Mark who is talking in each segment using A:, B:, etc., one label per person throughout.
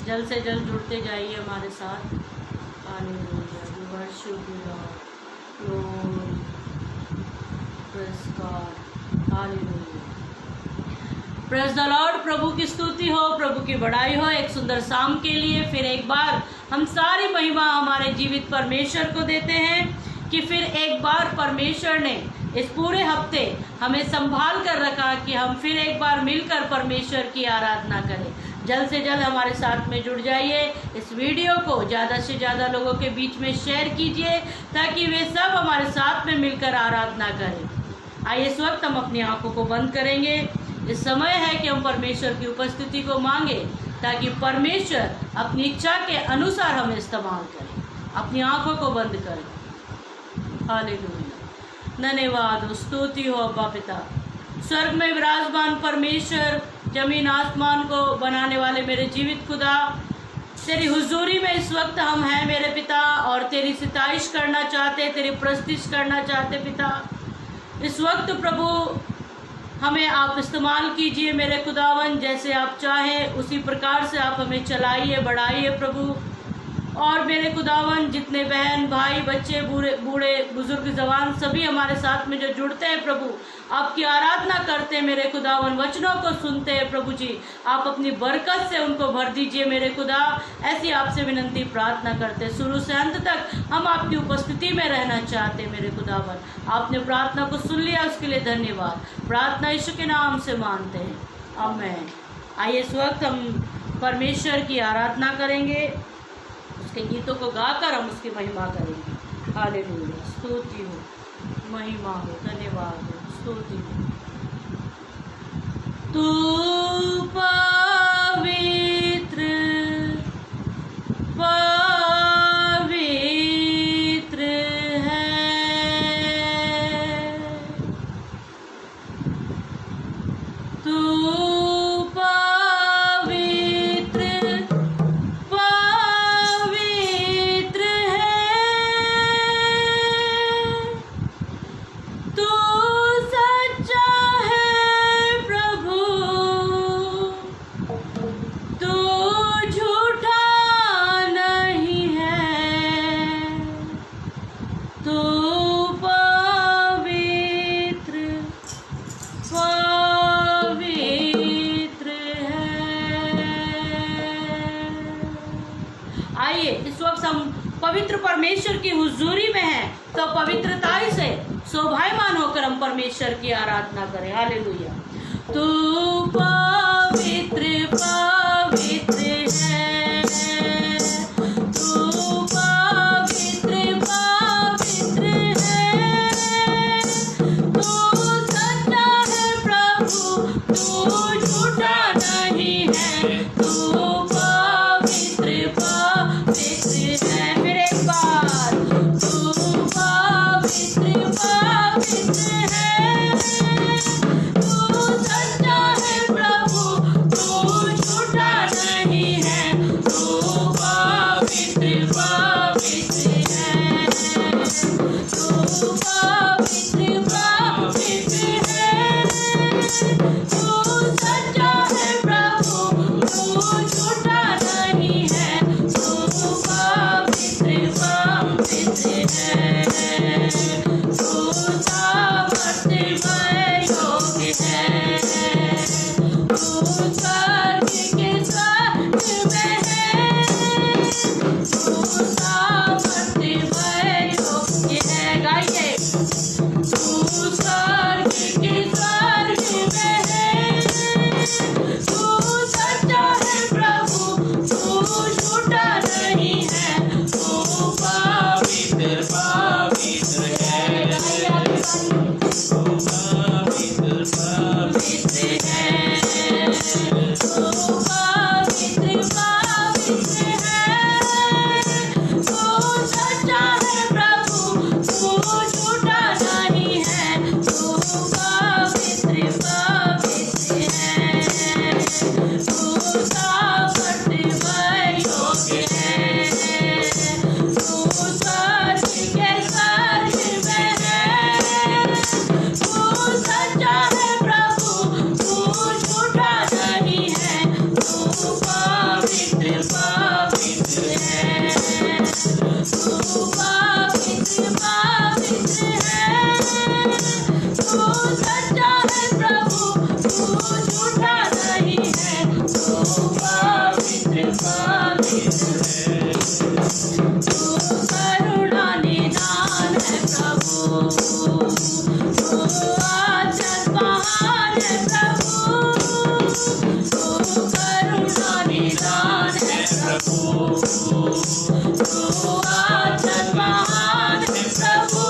A: जल्द से जल्द जुड़ते जाइए हमारे साथ। Hallelujah, we worship you Lord, praise God, hallelujah, praise the Lord. प्रभु की स्तुति हो, प्रभु की बड़ाई हो। एक सुंदर शाम के लिए फिर एक बार हम सारी महिमा हमारे जीवित परमेश्वर को देते हैं कि फिर एक बार परमेश्वर ने इस पूरे हफ्ते हमें संभाल कर रखा कि हम फिर एक बार मिलकर परमेश्वर की आराधना करें। जल्द से जल्द हमारे साथ में जुड़ जाइए। इस वीडियो को ज़्यादा से ज़्यादा लोगों के बीच में शेयर कीजिए ताकि वे सब हमारे साथ में मिलकर आराधना करें। आइए इस वक्त हम अपनी आंखों को बंद करेंगे। इस समय है कि हम परमेश्वर की उपस्थिति को मांगे ताकि परमेश्वर अपनी इच्छा के अनुसार हमें इस्तेमाल करें। अपनी आंखों को बंद करें। हालेलुया, धन्यवाद, स्तुति हो अब्बा पिता। स्वर्ग में विराजमान परमेश्वर, जमीन आसमान को बनाने वाले मेरे जीवित खुदा, तेरी हुजूरी में इस वक्त हम हैं मेरे पिता, और तेरी सिताइश करना चाहते, तेरी प्रस्तुति करना चाहते पिता। इस वक्त प्रभु हमें आप इस्तेमाल कीजिए मेरे खुदावन, जैसे आप चाहें उसी प्रकार से आप हमें चलाइए, बढ़ाइए प्रभु। और मेरे खुदावन, जितने बहन भाई बच्चे बूढ़े बुजुर्ग जवान सभी हमारे साथ में जो जुड़ते हैं प्रभु, आपकी आराधना करते हैं मेरे खुदावन, वचनों को सुनते हैं प्रभु जी, आप अपनी बरकत से उनको भर दीजिए मेरे खुदा। ऐसी आपसे विनंती प्रार्थना करते, शुरू से अंत तक हम आपकी उपस्थिति में रहना चाहते मेरे खुदावन। आपने प्रार्थना को सुन लिया, उसके लिए धन्यवाद। प्रार्थना यीशु के नाम से मानते हैं, आमीन। आइए इस वक्त हम परमेश्वर की आराधना करेंगे, उसके गीतों को गाकर हम उसकी महिमा करेंगे। हालेलुया, स्तुति हो, महिमा हो, धन्यवाद हो, स्तुति हो। तू पवित्र पवित्र है, तू पवित्र परमेश्वर की हुजूरी में है, तो पवित्रता से शोभायमान होकर हम परमेश्वर की आराधना करें। हालेलुया, तू पवित्र पवित्र है, तू पवित्र पवित्र है, तू सच्चा है प्रभु, तू झूठा नहीं है, तू पवित्र पवित्र है। झूठा नहीं है, तू पवित्र पवित्र है। तू करुणा निदान है प्रभु, तू अत्यंत महान है प्रभु, तू करुणा निदान है प्रभु, तू अत्यंत महान है प्रभु,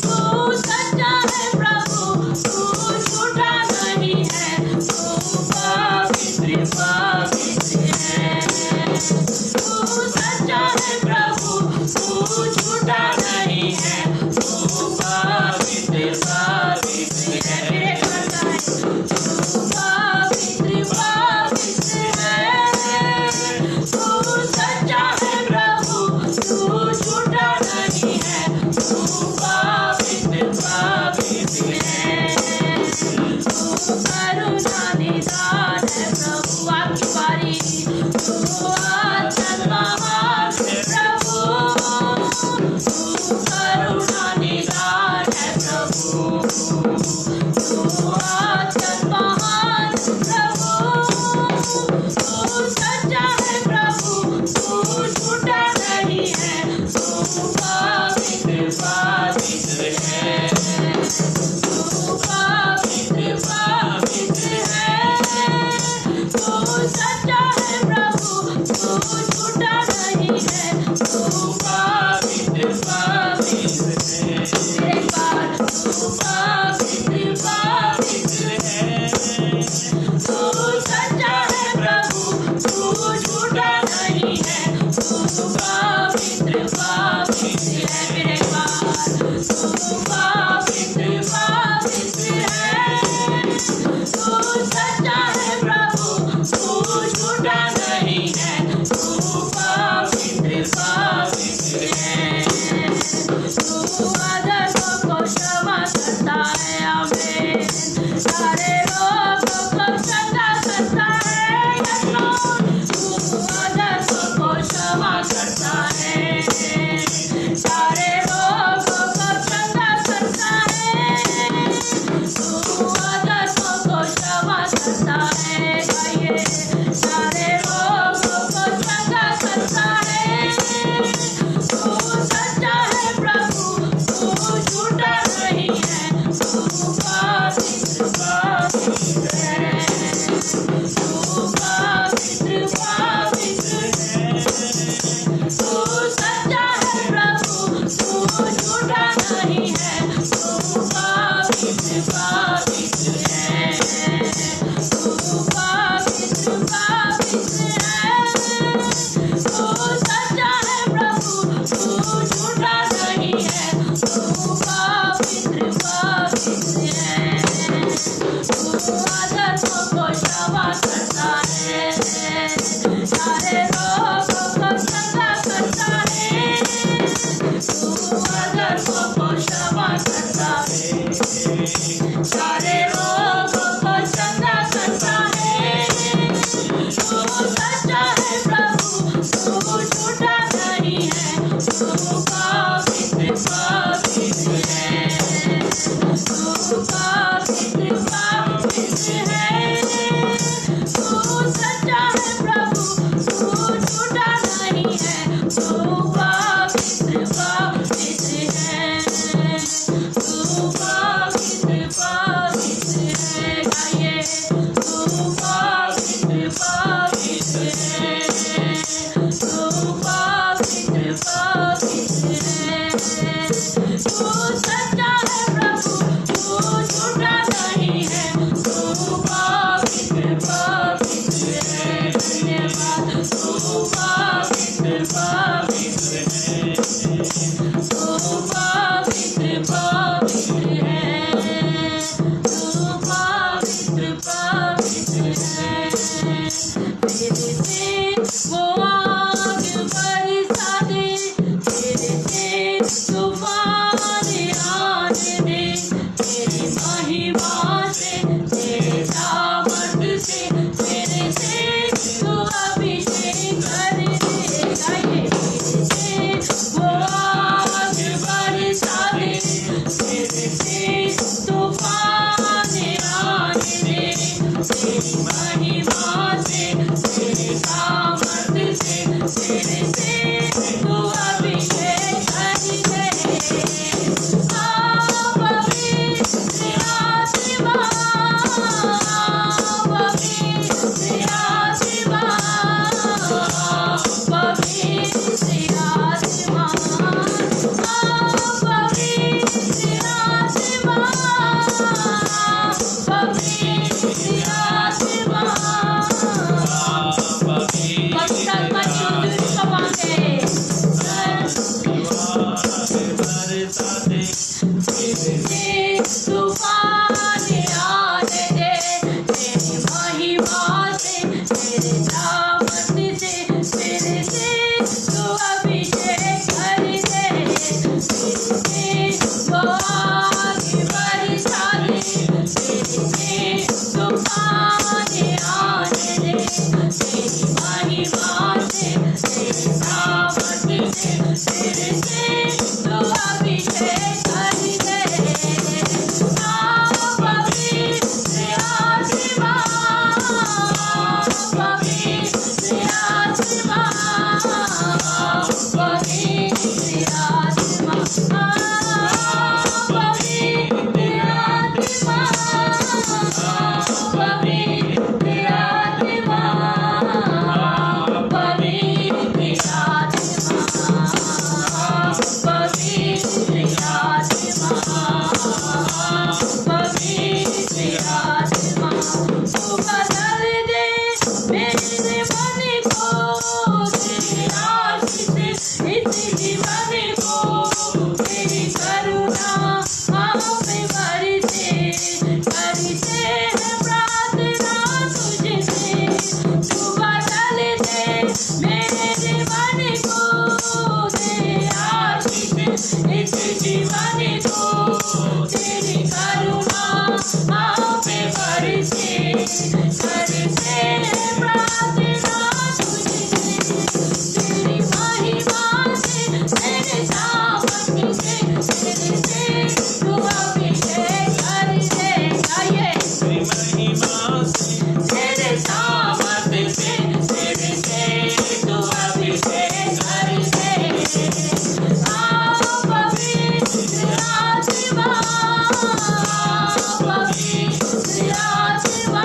A: तू सच्चा है प्रभु, तू झूठा नहीं है, तू पवित्र पवित्र है। तू सच्चा है प्रभु, तू झूठा नहीं है, तू पवित्र पवित्र है। तू पवित्र पवित्र है, तू सच्चा है प्रभु, तू झूठा नहीं है, तू पवित्र पवित्र है। तू करुणा निदान है प्रभु, आपकी बारी। तू अत्यंत महान है प्रभु, तू करुणा निदान है प्रभु, तू अत्यंत महान है प्रभु, तू सच्चा है प्रभु, तू झूठा नहीं है, तू पवित्र पवित्र है। तू पवित्र पवित्र है, तू सच्चा है प्रभु, तू झूठा नहीं है, तू पवित्र पवित्र है। एक बार तू पवित्र पवित्र है, तू सच्चा है प्रभु, तू झूठा नहीं है, तू पवित्र पवित्र है। फिर एक बार तू पवित्र पवित्र है, तू सच्चा है प्रभु, तू झूठा नहीं है, तू पवित्र पवित्र है। तू अधर्मों को क्षमा करता है, आमीन। सारे लोगों को क्षमा करता है, यहोवा। तू अधर्मों को क्षमा करता है, सारे लोगों को क्षमा करता है। तू अधर्मों को क्षमा करता है, गाइए। सारे लोगों को क्षमा करता है, तू सच्चा है प्रभु, तू झूठा नहीं है, तू पवित्र पवित्र है। तू पवित्र पवित्र है, तू सच्चा है प्रभु, तू झूठा नहीं है, तू पवित्र पवित्र है। तू पवित्र पवित्र है, तू सच्चा है प्रभु, तू झूठा नहीं है, तू पवित्र पवित्र है। तू अधर्मों को क्षमा करता है, सारे लोगों को क्षमा करता है। तू अधर्मों को क्षमा करता है, सारे लोगों को क्षमा करता है। तू सच्चा है प्रभु, तू झूठा नहीं है, तू पवित्र पवित्र है। तू पवित्र पवित्र है, तू तेरी महिमा से, तेरे सामर्थ से, तेरे से तू अभिषेक कर दे। पवित्र आत्मा, पवित्र आत्मा, पवित्र आत्मा,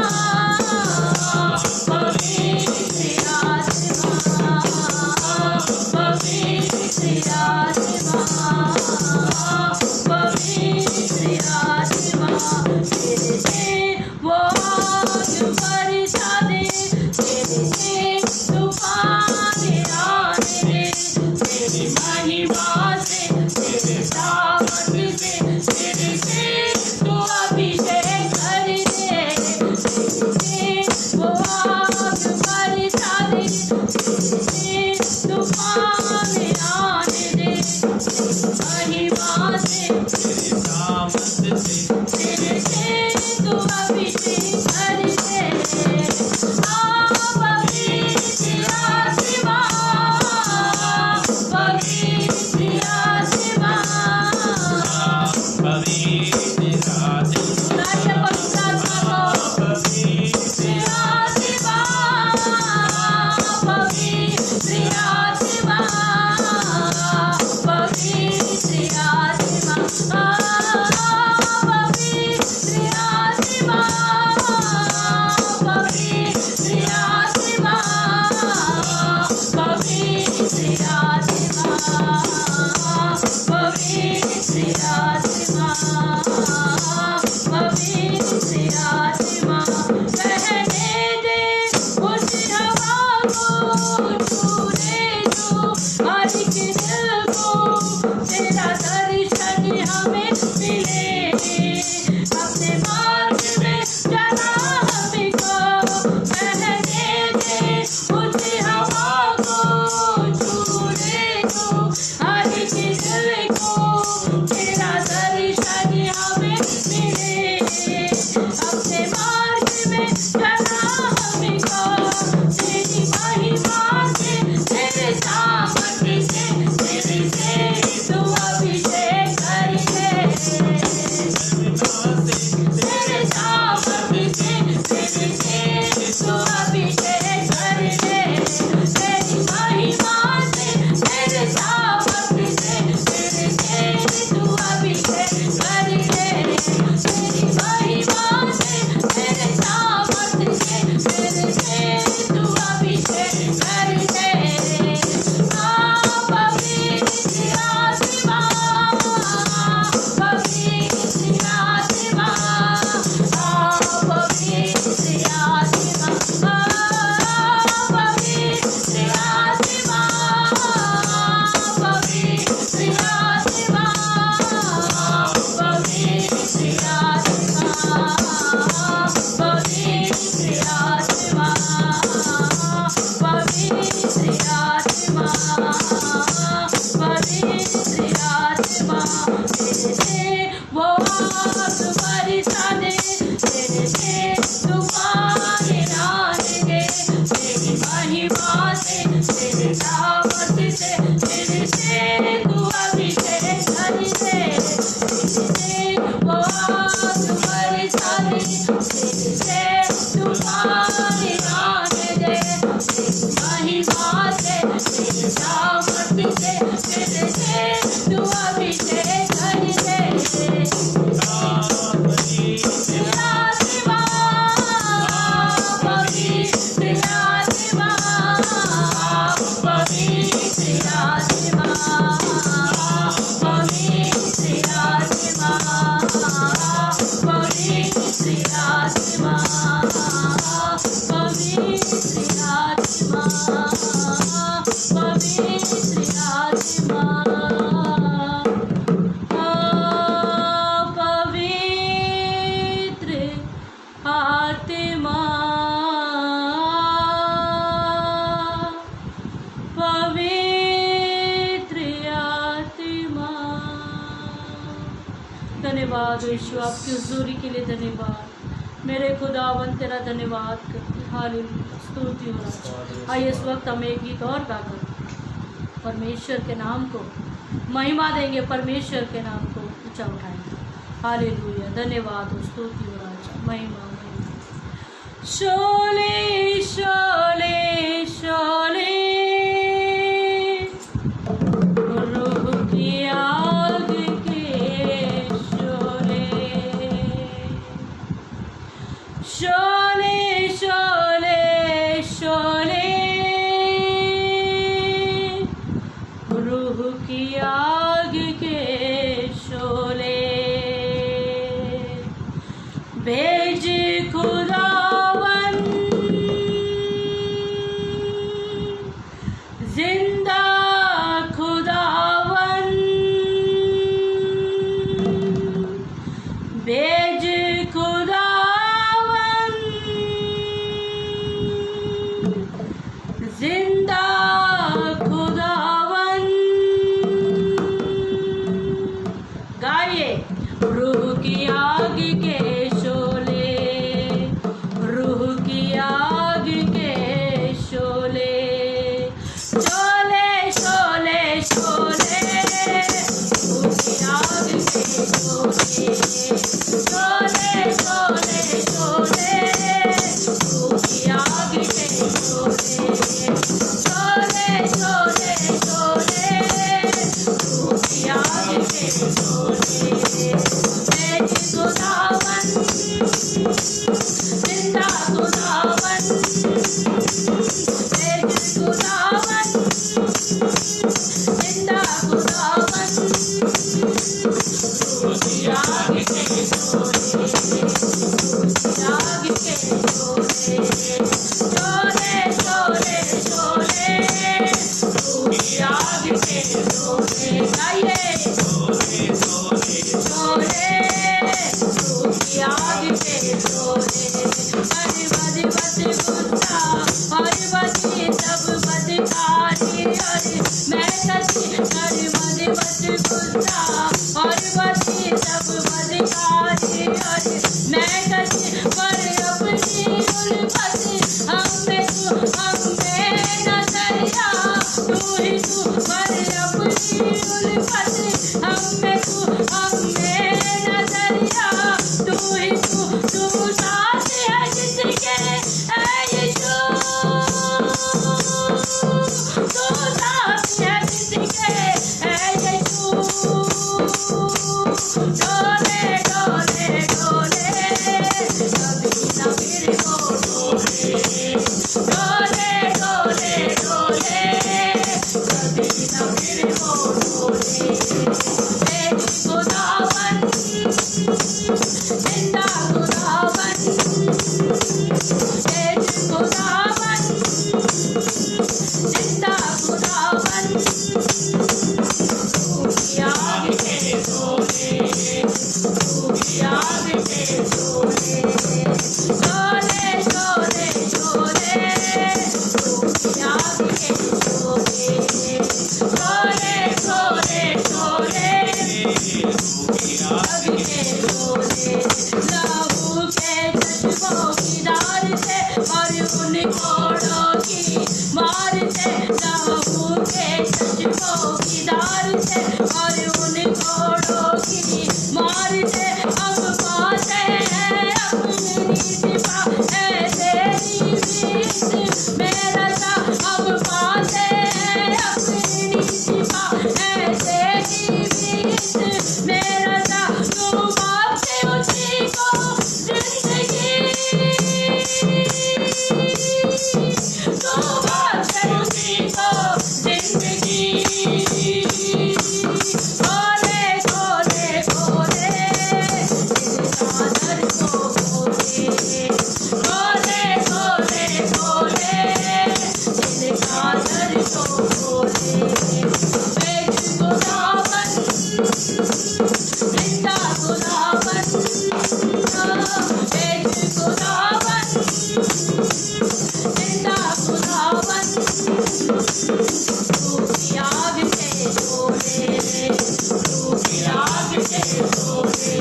A: धन्यवाद यीशु, आपकी हुजूरी के लिए धन्यवाद मेरे खुदावन, तेरा धन्यवाद करते। हालेलुया, स्तुति हो रहा। आइए इस वक्त हम एक गीत और गाकर परमेश्वर के नाम को महिमा देंगे, परमेश्वर के नाम को ऊंचा उठाएंगे। हालेलुया, धन्यवाद हो, स्तुति हो रहा, महिमा महिमा। शोले शोले शोले रूह की आग के शोले, शोले शोले शोले रूह की आग के शोले, भेज खुदावन जिंदा खुदावन, भेज खुदावन जिंदा खुदावन। गाइए, रूह की आग के शोले, रूह की आग के शोले, शोले शोले शोले रूह की आग के शोले, शोले शोले शोले रूह की आग के शोले, शोले शोले शोले रूह की आग के शोले, भेज खुदावन जिंदा खुदावन, भेज खुदावन जिंदा खुदावन, रूह की आग के शोले, रूह की आग के शोले, शोले शोले शोले रूह की आग के शोले। गाइए, शोले रूह की आग के शोले, हरि बद बद गुस्सा हरि बदी सब बदकारी, हरि मैं कसी हरि बद बद गुस्सा हरि बदी सब बदकारी, हरि मैं कसी पर अपनी उल्फत हम में नजरिया, तू ही तू पर अपनी उल्फत हम में नजरिया, तू ही तू साथ है जिसके ऐ यीशु, तू साथ है जिसके ऐ यीशु, डोले डोले डोले कभी न फिर वो डोले, डोले डोले डोले कभी न फिर वो डोले, भेज खुदावन जिंदा खुदावन, भेज खुदावन जिंदा खुदावन, रूह की आग के शोले, रूह की आग के शोले, शोले शोले शोले रूह की आग के शोले, शोले शोले शोले आग के शोले, लहू के चश्मों की धार से और उन कोड़ों की मार से, लहू के चश्मों की धार से और उन कोड़ों की मार से, अब पाते हैं अपनी सिपा है तेरी मीत मेरा सा, अब पाते हैं अपनी सिपा है तेरी मीत मेरा सा, तू बाते उसी को जिंदगी, तू बाते उसी को जिंदगी, खोले खोले खोले जिनका दर को खोले, खोले खोले खोले जिनका दर को खोले, भेज खुदावन जिंदा खुदावन, भेज खुदावन जिंदा खुदावन, रूह की आग के शोले, रूह की आग के शोले,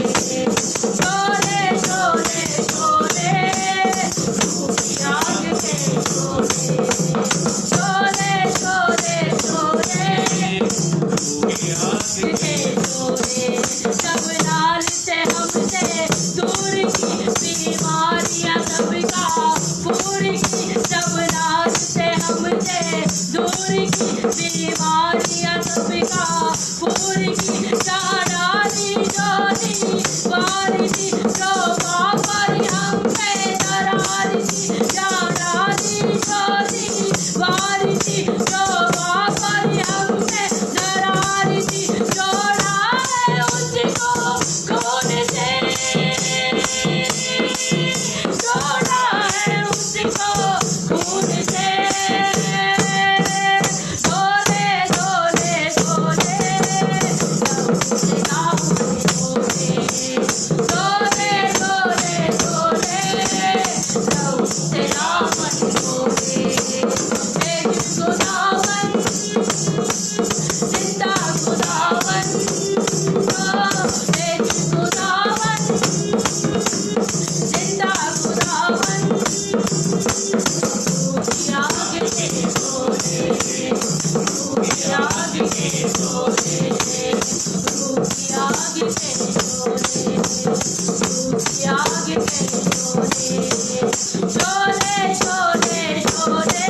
A: तेरा मन बोले खुदावन जिंदा खुदावन खुदावन जिंदा खुदावन आग के बोले आग के बोले आग के आग के शोले शोले शोले आग के शोले शोले शोले शोले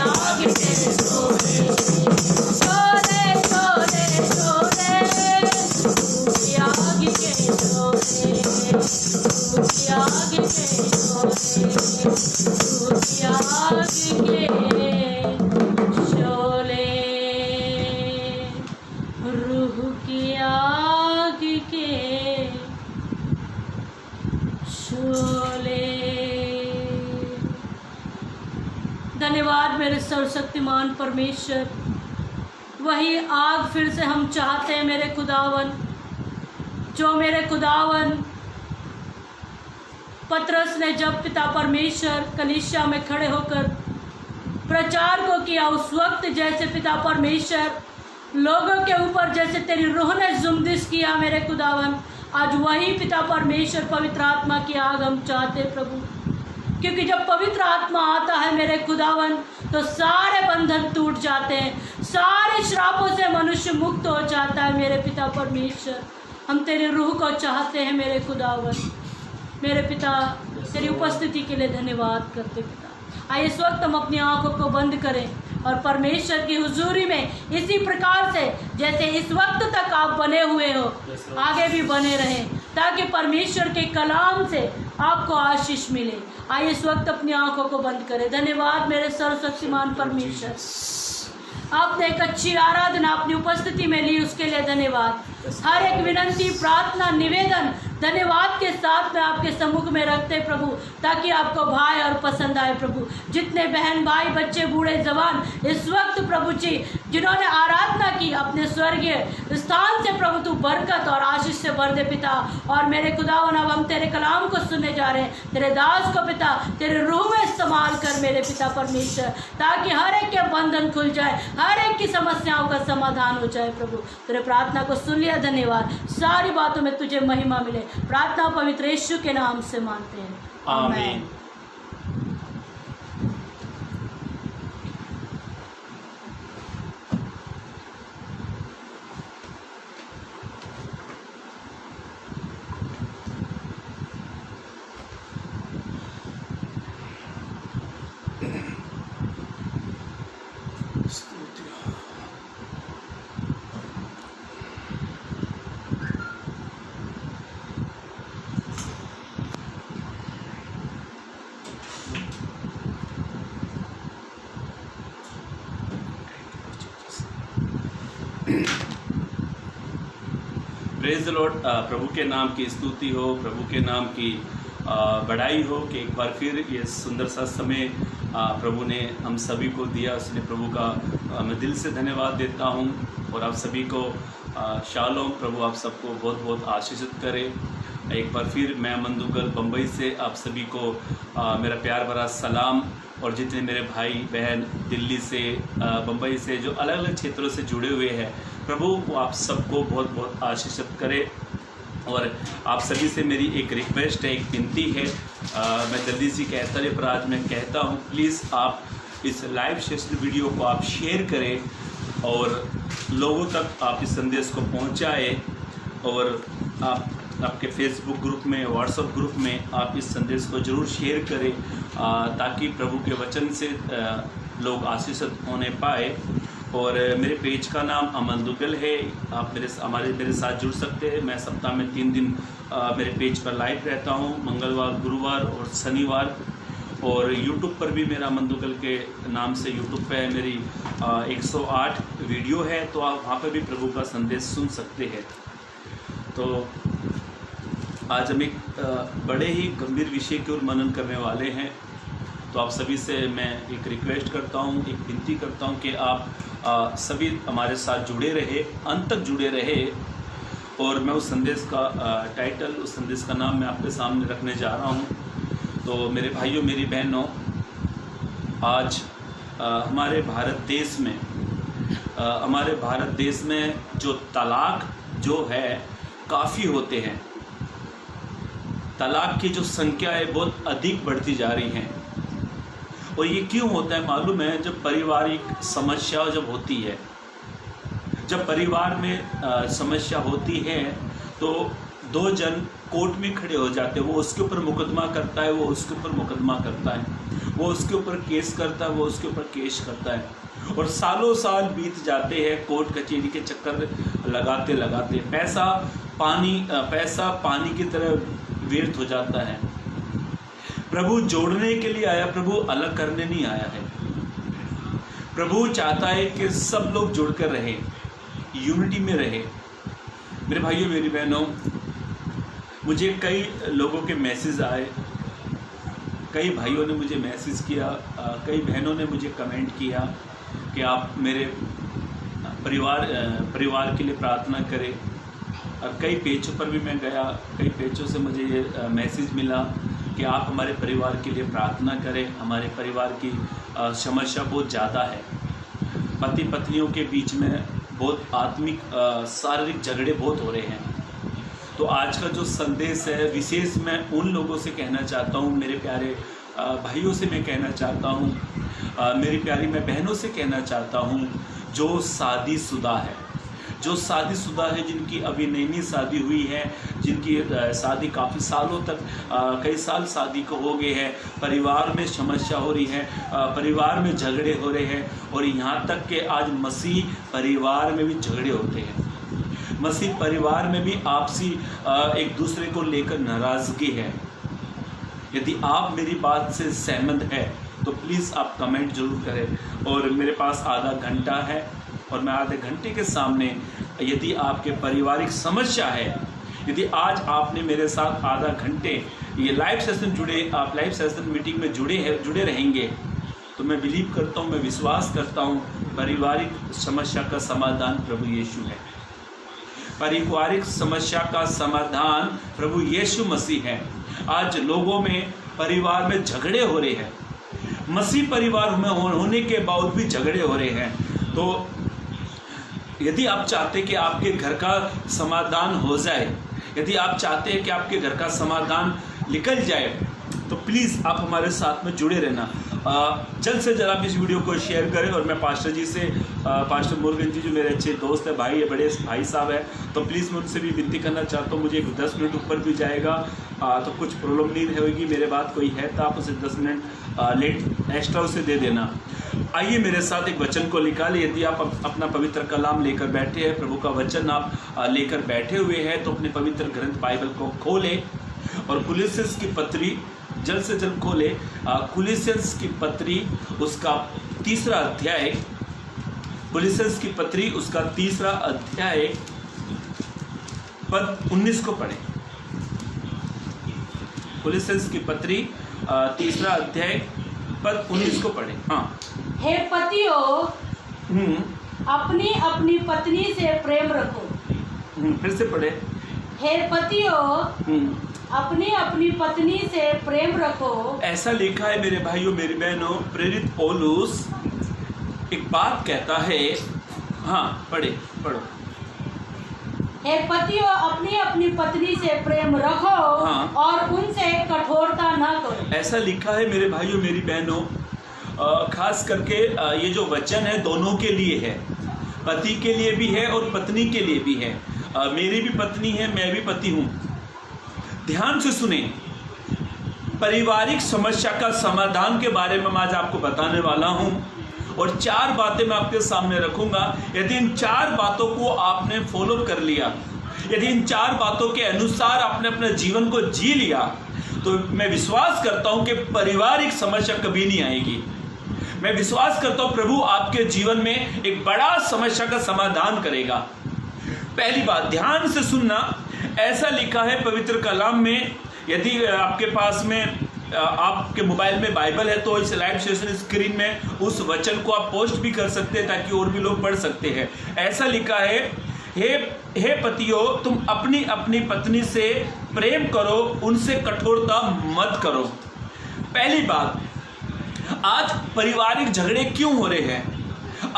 A: आग के शोले शोले शोले शोले आग के शोले आग के शोले आग के शोले रूह की आग के शोले। धन्यवाद मेरे सर्वशक्तिमान परमेश्वर, वही आग फिर से हम चाहते हैं मेरे खुदावन, जो मेरे खुदावन पतरस ने जब पिता परमेश्वर कलीसिया में खड़े होकर प्रचार को किया, उस वक्त जैसे पिता परमेश्वर लोगों के ऊपर जैसे तेरी रूह ने जुम्बिश किया मेरे खुदावन, आज वही पिता परमेश्वर पवित्र आत्मा की आग हम चाहते प्रभु, क्योंकि जब पवित्र आत्मा आता है मेरे खुदावन तो सारे बंधन टूट जाते हैं, सारे श्रापों से मनुष्य मुक्त हो जाता है मेरे पिता परमेश्वर। हम तेरी रूह को चाहते हैं मेरे खुदावन, मेरे पिता तेरी उपस्थिति के लिए धन्यवाद करते पिता। आइए इस वक्त हम अपनी आंखों को बंद करें और परमेश्वर की हुजूरी में इसी प्रकार से जैसे इस वक्त तक आप बने हुए हो आगे भी बने रहें, ताकि परमेश्वर के कलाम से आपको आशीष मिले। आइए इस वक्त अपनी आंखों को बंद करें। धन्यवाद मेरे सर्वशक्तिमान परमेश्वर, आपने एक अच्छी आराधना अपनी उपस्थिति में ली, उसके लिए धन्यवाद। हर एक विनंती, प्रार्थना, निवेदन धन्यवाद के साथ में आपके सम्मुख में रखते प्रभु, ताकि आपको भाई और पसंद आए प्रभु। जितने बहन भाई बच्चे बूढ़े जवान इस वक्त प्रभु जी जिन्होंने आराधना की, अपने स्वर्गीय स्थान से प्रभु तू बरकत और आशीष से भर दे पिता। और मेरे खुदावन अब हम तेरे कलाम को सुनने जा रहे हैं, तेरे दास को पिता तेरे रूह में इस्तेमाल कर मेरे पिता परमेश्वर, ताकि हर एक के बंधन खुल जाए, हर एक की समस्याओं का समाधान हो जाए प्रभु। तेरे प्रार्थना को सुन लिया, धन्यवाद। सारी बातों में तुझे महिमा मिले, प्रार्थना पवित्र यीशु के नाम से मानते हैं, आमीन।
B: Praise the Lord. प्रभु के नाम की स्तुति हो, प्रभु के नाम की बढ़ाई हो कि एक बार फिर ये सुंदर सा समय प्रभु ने हम सभी को दिया, इसलिए प्रभु का मैं दिल से धन्यवाद देता हूँ। और आप सभी को शालोम, प्रभु आप सबको बहुत बहुत आशीषित करे। एक बार फिर मैं मंदुगल बम्बई से आप सभी को मेरा प्यार भरा सलाम, और जितने मेरे भाई बहन दिल्ली से, बम्बई से, जो अलग अलग क्षेत्रों से जुड़े हुए हैं, प्रभु वो आप सबको बहुत बहुत आशीषित करे। और आप सभी से मेरी एक रिक्वेस्ट है, एक विनती है, मैं जल्दी से कहता नहीं पर आज मैं कहता हूँ, प्लीज़ आप इस लाइव सेशन वीडियो को आप शेयर करें और लोगों तक आप इस संदेश को पहुँचाएँ। और आप आपके फेसबुक ग्रुप में, व्हाट्सएप ग्रुप में आप इस संदेश को ज़रूर शेयर करें, ताकि प्रभु के वचन से लोग आशीषित होने पाए। और मेरे पेज का नाम अमन दुग्गल है, आप मेरे साथ जुड़ सकते हैं। मैं सप्ताह में 3 दिन मेरे पेज पर लाइव रहता हूँ, मंगलवार, गुरुवार और शनिवार। और यूट्यूब पर भी मेरा अमन दुग्गल के नाम से यूट्यूब पे मेरी 108 वीडियो है, तो आप वहाँ पर भी प्रभु का संदेश सुन सकते हैं। तो आज हम एक बड़े ही गंभीर विषय की ओर मनन करने वाले हैं। तो आप सभी से मैं एक रिक्वेस्ट करता हूँ, एक विनती करता हूँ कि आप सभी हमारे साथ जुड़े रहे, अंत तक जुड़े रहे। और मैं उस संदेश का टाइटल, उस संदेश का नाम मैं आपके सामने रखने जा रहा हूँ। तो मेरे भाइयों, मेरी बहनों, आज हमारे भारत देश में जो तलाक जो है काफ़ी होते हैं। तलाक की जो संख्या है बहुत अधिक बढ़ती जा रही है। और ये क्यों होता है मालूम है? जब पारिवारिक समस्या जब होती है, जब परिवार में समस्या होती है तो दो जन कोर्ट में खड़े हो जाते हैं। वो उसके ऊपर मुकदमा करता है, वो उसके ऊपर मुकदमा करता है, वो उसके ऊपर केस करता है, वो उसके ऊपर केस करता है। और सालों साल बीत जाते हैं कोर्ट कचहरी के चक्कर लगाते लगाते। पैसा पानी की तरह व्यर्थ हो जाता है। प्रभु जोड़ने के लिए आया, प्रभु अलग करने नहीं आया है। प्रभु चाहता है कि सब लोग जुड़कर रहें, यूनिटी में रहे। मेरे भाइयों, मेरी बहनों, मुझे कई लोगों के मैसेज आए, कई भाइयों ने मुझे मैसेज किया, कई बहनों ने मुझे कमेंट किया कि आप मेरे परिवार के लिए प्रार्थना करें। और कई पेजों पर भी मैं गया, कई पेजों से मुझे ये मैसेज मिला कि आप हमारे परिवार के लिए प्रार्थना करें। हमारे परिवार की समस्या बहुत ज़्यादा है। पति पत्नियों के बीच में बहुत आत्मिक शारीरिक झगड़े बहुत हो रहे हैं। तो आज का जो संदेश है विशेष मैं उन लोगों से कहना चाहता हूँ, मेरे प्यारे भाइयों से मैं कहना चाहता हूँ, मेरी प्यारी मैं बहनों से कहना चाहता हूँ जो शादीशुदा है, जिनकी अभी नई शादी हुई है, जिनकी शादी काफ़ी सालों तक कई साल शादी को हो गए हैं, परिवार में समस्या हो रही है, परिवार में झगड़े हो रहे हैं। और यहाँ तक कि आज मसीह परिवार में भी झगड़े होते हैं। मसीह परिवार में भी आपसी एक दूसरे को लेकर नाराज़गी है। यदि आप मेरी बात से सहमत है तो प्लीज़ आप कमेंट जरूर करें। और मेरे पास आधा घंटा है और मैं आधे घंटे के सामने, यदि आपके पारिवारिक समस्या है, यदि आज आपने मेरे साथ आधा घंटे ये लाइव सेशन जुड़े, आप लाइव सेशन मीटिंग में जुड़े रहेंगे, तो मैं बिलीव करता हूँ, मैं विश्वास करता हूँ पारिवारिक समस्या का समाधान प्रभु यीशु है। पारिवारिक समस्या का समाधान प्रभु यीशु मसीह है। आज लोगों में परिवार में झगड़े हो रहे हैं, मसीह परिवार में होने के बावजूद भी झगड़े हो रहे हैं। तो यदि आप चाहते हैं कि आपके घर का समाधान हो जाए, यदि आप चाहते हैं कि आपके घर का समाधान निकल जाए, तो प्लीज़ आप हमारे साथ में जुड़े रहना। जल्द से जल्द आप इस वीडियो को शेयर करें। और मैं पास्टर जी से, पास्टर मुर्गन जी जो मेरे अच्छे दोस्त है, भाई है, बड़े भाई साहब है, तो प्लीज़ मैं उनसे भी विनती करना चाहता हूँ। मुझे 10 मिनट ऊपर भी जाएगा तो कुछ प्रॉब्लम नहीं होगी। मेरे बात कोई है तो आप उसे 10 मिनट लेट एक्स्ट्रा उसे दे देना। आइए मेरे साथ एक वचन को निकालिए। यदि आप अपना पवित्र कलाम लेकर बैठे हैं, प्रभु का वचन आप लेकर बैठे हुए हैं, तो अपने पवित्र ग्रंथ बाइबल को खोलें और कुलिस्सियंस की पत्री जल्द से जल्द खोले। कुलिस्सियंस की पत्री उसका 3रा अध्याय, कुलिस्सियंस की पत्री उसका 3रा अध्याय पद 19 को पढ़ें। कुलिस्सियंस की पत्री 3रा अध्याय पद 19 को पढ़ें। हाँ।
A: हे पतियों, अपनी अपनी पत्नी से प्रेम रखो।
B: फिर से पढ़े।
A: हे पतियों, अपनी अपनी पत्नी से प्रेम रखो।
B: ऐसा लिखा है मेरे भाइयों, मेरी बहनों, प्रेरित पौलुस एक बात कहता है। हाँ, पढ़ो।
A: हे पतियों, अपनी अपनी पत्नी से प्रेम रखो। हाँ। और उनसे कठोरता न करो। ऐसा लिखा है मेरे भाइयों, मेरी बहनों, खास करके ये जो वचन है दोनों के लिए है, पति के लिए भी है और पत्नी के लिए भी है। मेरी भी पत्नी है, मैं भी पति हूँ। ध्यान से सुने, पारिवारिक समस्या का समाधान के बारे में मैं आज आपको बताने वाला हूं और 4 बातें मैं आपके सामने रखूंगा। यदि इन 4 बातों को आपने फॉलो कर लिया, यदि इन 4 बातों के अनुसार आपने अपने जीवन को जी लिया, तो मैं विश्वास करता हूं कि पारिवारिक समस्या कभी नहीं आएगी। मैं विश्वास करता हूं प्रभु आपके जीवन में एक बड़ा समस्या का समाधान करेगा। पहली बात, ध्यान से सुनना। ऐसा लिखा है पवित्र कलाम में, यदि आपके पास में
B: आपके मोबाइल में बाइबल है तो इस लाइव सेशन स्क्रीन में उस वचन को आप पोस्ट भी कर सकते हैं ताकि और भी लोग पढ़ सकते हैं। ऐसा लिखा है, हे पतियों, तुम अपनी अपनी पत्नी से प्रेम करो, उनसे कठोरता मत करो। पहली बात, आज पारिवारिक झगड़े क्यों हो रहे हैं?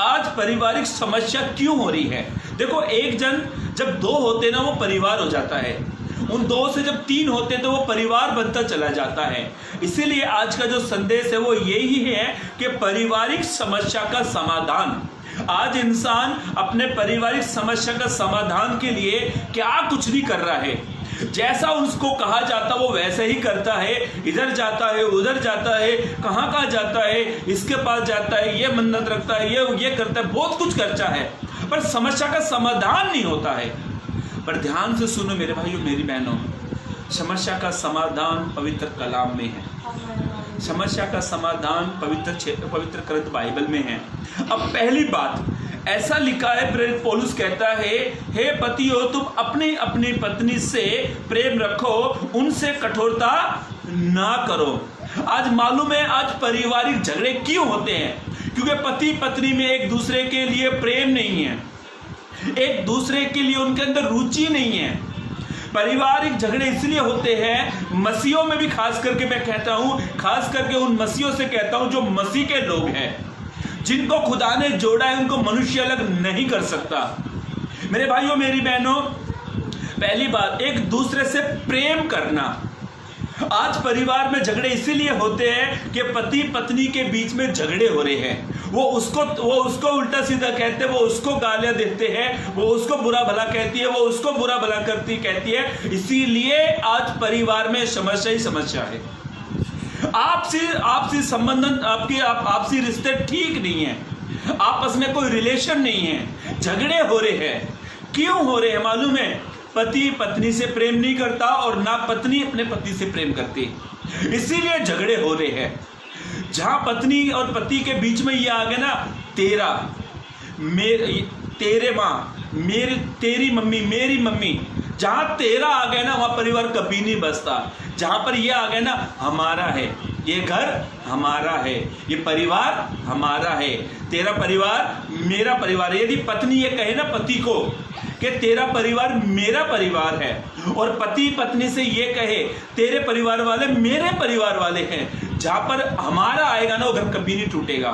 B: आज पारिवारिक समस्या क्यों हो रही है? देखो, एक जन जब दो होते ना वो परिवार हो जाता है, उन दो से जब तीन होते तो वो परिवार बनता चला जाता है। इसीलिए आज का जो संदेश है वो यही है कि पारिवारिक समस्या का समाधान, आज इंसान अपने पारिवारिक समस्या का समाधान के लिए क्या कुछ नहीं कर रहा है। जैसा उसको कहा जाता वो वैसे ही करता है, इधर जाता है, उधर जाता है, कहाँ कहाँ जाता है, इसके पास जाता है, ये मन्नत रखता है, ये करता है, बहुत कुछ करता है, पर समस्या का समाधान नहीं होता है। पर ध्यान से सुनो मेरे भाइयों, मेरी बहनों, समस्या का समाधान पवित्र कलाम में है। समस्या का समाधान पवित्र ग्रंथ बाइबल में है। अब पहली बात, ऐसा लिखा है, प्रेरित पौलुस कहता है, हे पतियों, तुम अपनी अपनी पत्नी से प्रेम रखो, उनसे कठोरता ना करो। आज मालूम है आज पारिवारिक झगड़े क्यों होते हैं? क्योंकि पति पत्नी में एक दूसरे के लिए प्रेम नहीं है, एक दूसरे के लिए उनके अंदर रुचि नहीं है। पारिवारिक झगड़े इसलिए होते हैं, मसीहों में भी खास करके मैं कहता हूं, खास करके उन मसीहों से कहता हूं जो मसीह के लोग हैं, जिनको खुदा ने जोड़ा है, उनको मनुष्य अलग नहीं कर सकता। मेरे भाइयों, मेरी बहनों, पहली बात, एक दूसरे से प्रेम करना। आज परिवार में झगड़े इसीलिए होते हैं कि पति पत्नी के बीच में झगड़े हो रहे हैं। वो उसको उल्टा सीधा कहते हैं, वो उसको गालियां देते हैं, वो उसको बुरा भला कहती है, वो उसको बुरा भला कहती है। इसीलिए आज परिवार में समस्या ही समस्या है। आपसी संबंध, आपसी रिश्ते ठीक नहीं है, आपस में कोई रिलेशन नहीं है, झगड़े हो रहे हैं। क्यों हो रहे हैं मालूम है? पति पत्नी से प्रेम नहीं करता और ना पत्नी अपने पति से प्रेम करती, इसीलिए झगड़े हो रहे हैं। जहां पत्नी और पति के बीच में ये आ गया ना, तेरे माँ, तेरी मम्मी, मेरी मम्मी, जहां तेरा आ गया ना वहां परिवार कभी नहीं बसता। जहां पर ये आ गया ना, हमारा है, ये घर हमारा है, ये परिवार हमारा है, तेरा परिवार मेरा परिवार है। यदि पत्नी ये कहे ना पति को कि तेरा परिवार मेरा परिवार है, और पति पत्नी से ये कहे तेरे परिवार वाले मेरे परिवार वाले हैं, जहां पर हमारा आएगा ना वो घर कभी नहीं टूटेगा।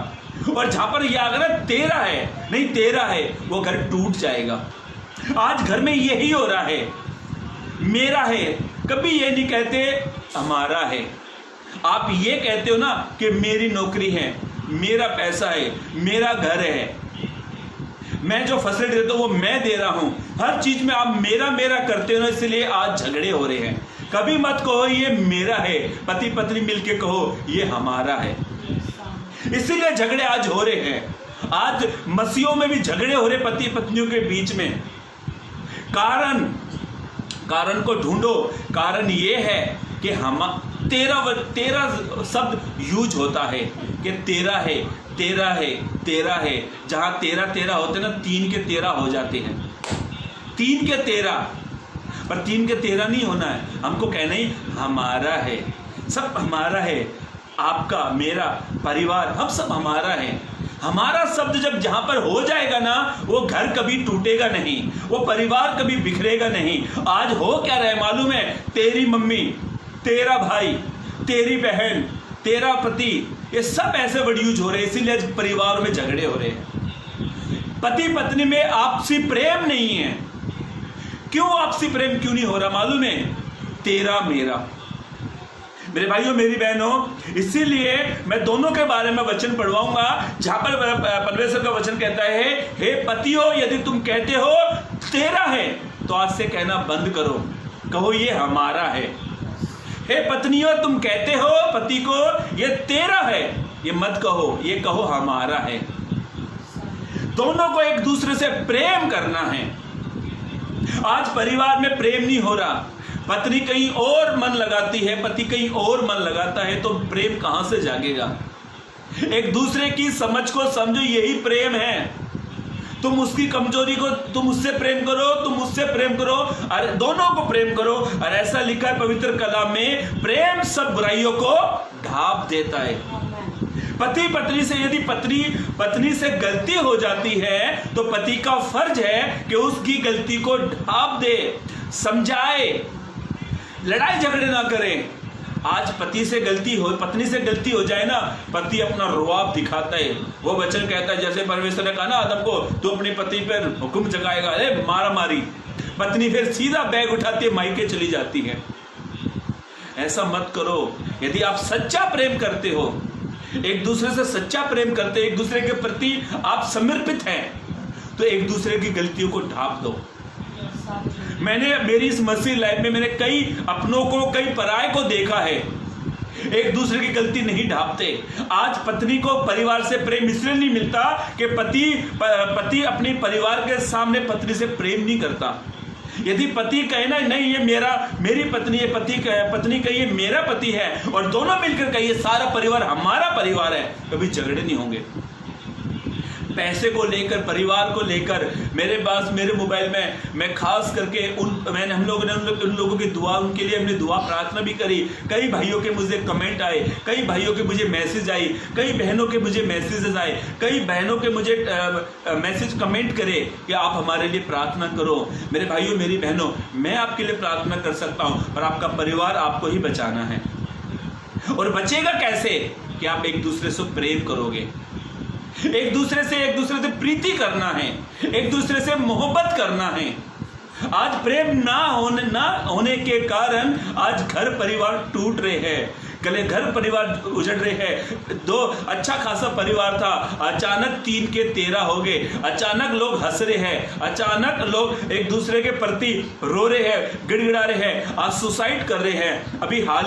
B: और जहां पर ये आएगा ना तेरा है, नहीं तेरा है, वो घर टूट जाएगा। आज घर में यही हो रहा है, मेरा है, कभी ये नहीं कहते हमारा है। आप ये कहते हो ना कि मेरी नौकरी है, मेरा पैसा है, मेरा घर है, मैं जो फैसिलिटी देता हूं वो मैं दे रहा हूं, हर चीज में आप मेरा मेरा करते हो ना, इसलिए आज झगड़े हो रहे हैं। कभी मत कहो ये मेरा है, पति पत्नी मिलके कहो ये हमारा है। इसीलिए झगड़े आज हो रहे हैं। आज मसीहों में भी झगड़े हो रहे पति पत्नियों के बीच में। कारण को ढूंढो। कारण ये है कि हम तेरा शब्द यूज होता है कि तेरा है, तेरा है, तेरा है। जहां तेरा होते ना, 3 के 13 हो जाते हैं, 3 के 13, पर 3 के 13 नहीं होना है। हमको कहना ही हमारा है, सब हमारा है, आपका, मेरा, परिवार, हम सब हमारा है। हमारा शब्द जब जहां पर हो जाएगा ना, वो घर कभी टूटेगा नहीं, वो परिवार कभी बिखरेगा नहीं। आज हो क्या रहा है मालूम है? तेरी मम्मी, तेरा भाई, तेरी बहन, तेरा पति, ये सब ऐसे वर्ड यूज हो रहे हैं। इसीलिए आज परिवार में झगड़े हो रहे हैं। पति पत्नी में आपसी प्रेम नहीं है। क्यों आपसी प्रेम क्यों नहीं हो रहा मालूम है? तेरा मेरा। मेरे भाइयों, मेरी बहनों, इसीलिए मैं दोनों के बारे में वचन पढ़वाऊंगा, जहां पर परमेश्वर का वचन कहता है, हे पतियों, यदि तुम कहते हो तेरा है, तो आज से कहना बंद करो, कहो ये हमारा है। हे पत्नियों, तुम कहते हो पति को ये तेरा है, ये मत कहो, ये कहो हमारा है। दोनों को एक दूसरे से प्रेम करना है। आज परिवार में प्रेम नहीं हो रहा, पत्नी कहीं और मन लगाती है, पति कहीं और मन लगाता है, तो प्रेम कहां से जागेगा? एक दूसरे की समझ को समझो, यही प्रेम है। तुम उसकी कमजोरी को, तुम उससे प्रेम करो, तुम उससे प्रेम करो, अरे दोनों को प्रेम करो। और ऐसा लिखा है पवित्र कलाम में, प्रेम सब बुराइयों को ढांप देता है। पति पत्नी से यदि पत्नी से गलती हो जाती है तो पति का फर्ज है कि उसकी गलती को ढांप दे, समझाए, लड़ाई झगड़े ना करें। आज पत्नी से गलती हो जाए ना, पति अपना रुआब दिखाता है। वो वचन कहता है, जैसे परमेश्वर ने कहा ना आदम को, तू अपनी पत्नी पर हुक्म जगाएगा, अरे मारा मारी। पत्नी फिर सीधा बैग उठाती है, मायके चली जाती है। ऐसा मत करो। यदि आप सच्चा प्रेम करते हो, एक दूसरे से सच्चा प्रेम करते, एक दूसरे के प्रति आप समर्पित हैं, तो एक दूसरे की गलतियों को ढांप दो। मैंने मेरी इस मसीह लाइफ में मैंने कई अपनों को, कई पराये को देखा है, एक दूसरे की गलती नहीं ढांपते। आज पत्नी को परिवार से प्रेम इसलिए नहीं मिलता कि पति अपनी परिवार के सामने पत्नी से प्रेम नहीं करता। यदि पति कहे ना, नहीं ये मेरी पत्नी है, पत्नी कहिए मेरा पति है, और दोनों मिलकर कहिए सारा परिवार हमारा परिवार है, कभी झगड़े नहीं होंगे। पैसे को लेकर, परिवार को लेकर, मेरे पास मेरे मोबाइल में मैं खास करके हम लोगों ने उन लोगों की दुआ, उनके लिए हमने दुआ प्रार्थना भी करी। कई भाइयों के मुझे कमेंट आए, कई भाइयों के मुझे मैसेज आई, कई बहनों के मुझे मैसेजेस आए, कई बहनों के मुझे मैसेज कमेंट करे कि आप हमारे लिए प्रार्थना करो। मेरे भाइयों, मेरी बहनों, मैं आपके लिए प्रार्थना कर सकता हूँ, पर आपका परिवार आपको ही बचाना है। और बचेगा कैसे? कि आप एक दूसरे से प्रेम करोगे, एक दूसरे से प्रीति करना है, एक दूसरे से मोहब्बत करना है। आज प्रेम ना होने के कारण आज घर परिवार टूट रहे हैं, घर परिवार उजड़ रहे हैं। दो अच्छा खासा परिवार था, अचानक 3 के 13 हो गए। अचानक लोग हंस रहे हैं, अचानक लोग एक दूसरे के प्रति रो रहे हैं, गिड़गिड़ा रहे हैं, आज सुसाइड कर रहे हैं। अभी हाल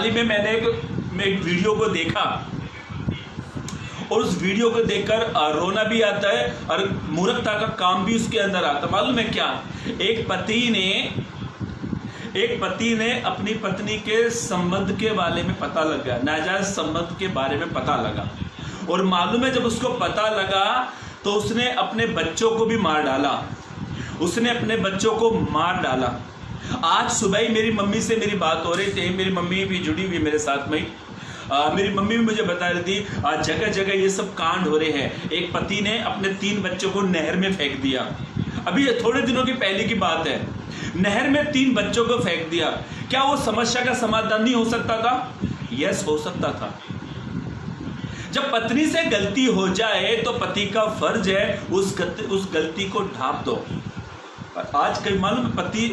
B: ही में मैंने एक वीडियो को देखा, और उस वीडियो को देखकर रोना भी आता है और मूर्खता का काम भी उसके अंदर आता है। मालूम है क्या? एक पति ने अपनी पत्नी के संबंध के बारे में पता लगा, नाजायज संबंध के बारे में पता लगा, और मालूम है जब उसको पता लगा तो उसने अपने बच्चों को भी मार डाला। आज सुबह ही मेरी मम्मी से मेरी बात हो रही थी, मेरी मम्मी भी जुड़ी हुई मेरे साथ में। मेरी मम्मी भी मुझे बता रही थी, जगह जगह ये सब कांड हो रहे हैं। एक पति ने अपने 3 बच्चों को नहर में फेंक दिया, अभी थोड़े दिनों की पहले की बात है। नहर में 3 बच्चों को फेंक दिया। क्या वो समस्या का समाधान नहीं हो सकता था? यस, हो सकता था। जब पत्नी से गलती हो जाए तो पति का फर्ज है उस गलती को ढांप दो। आज कई मालूम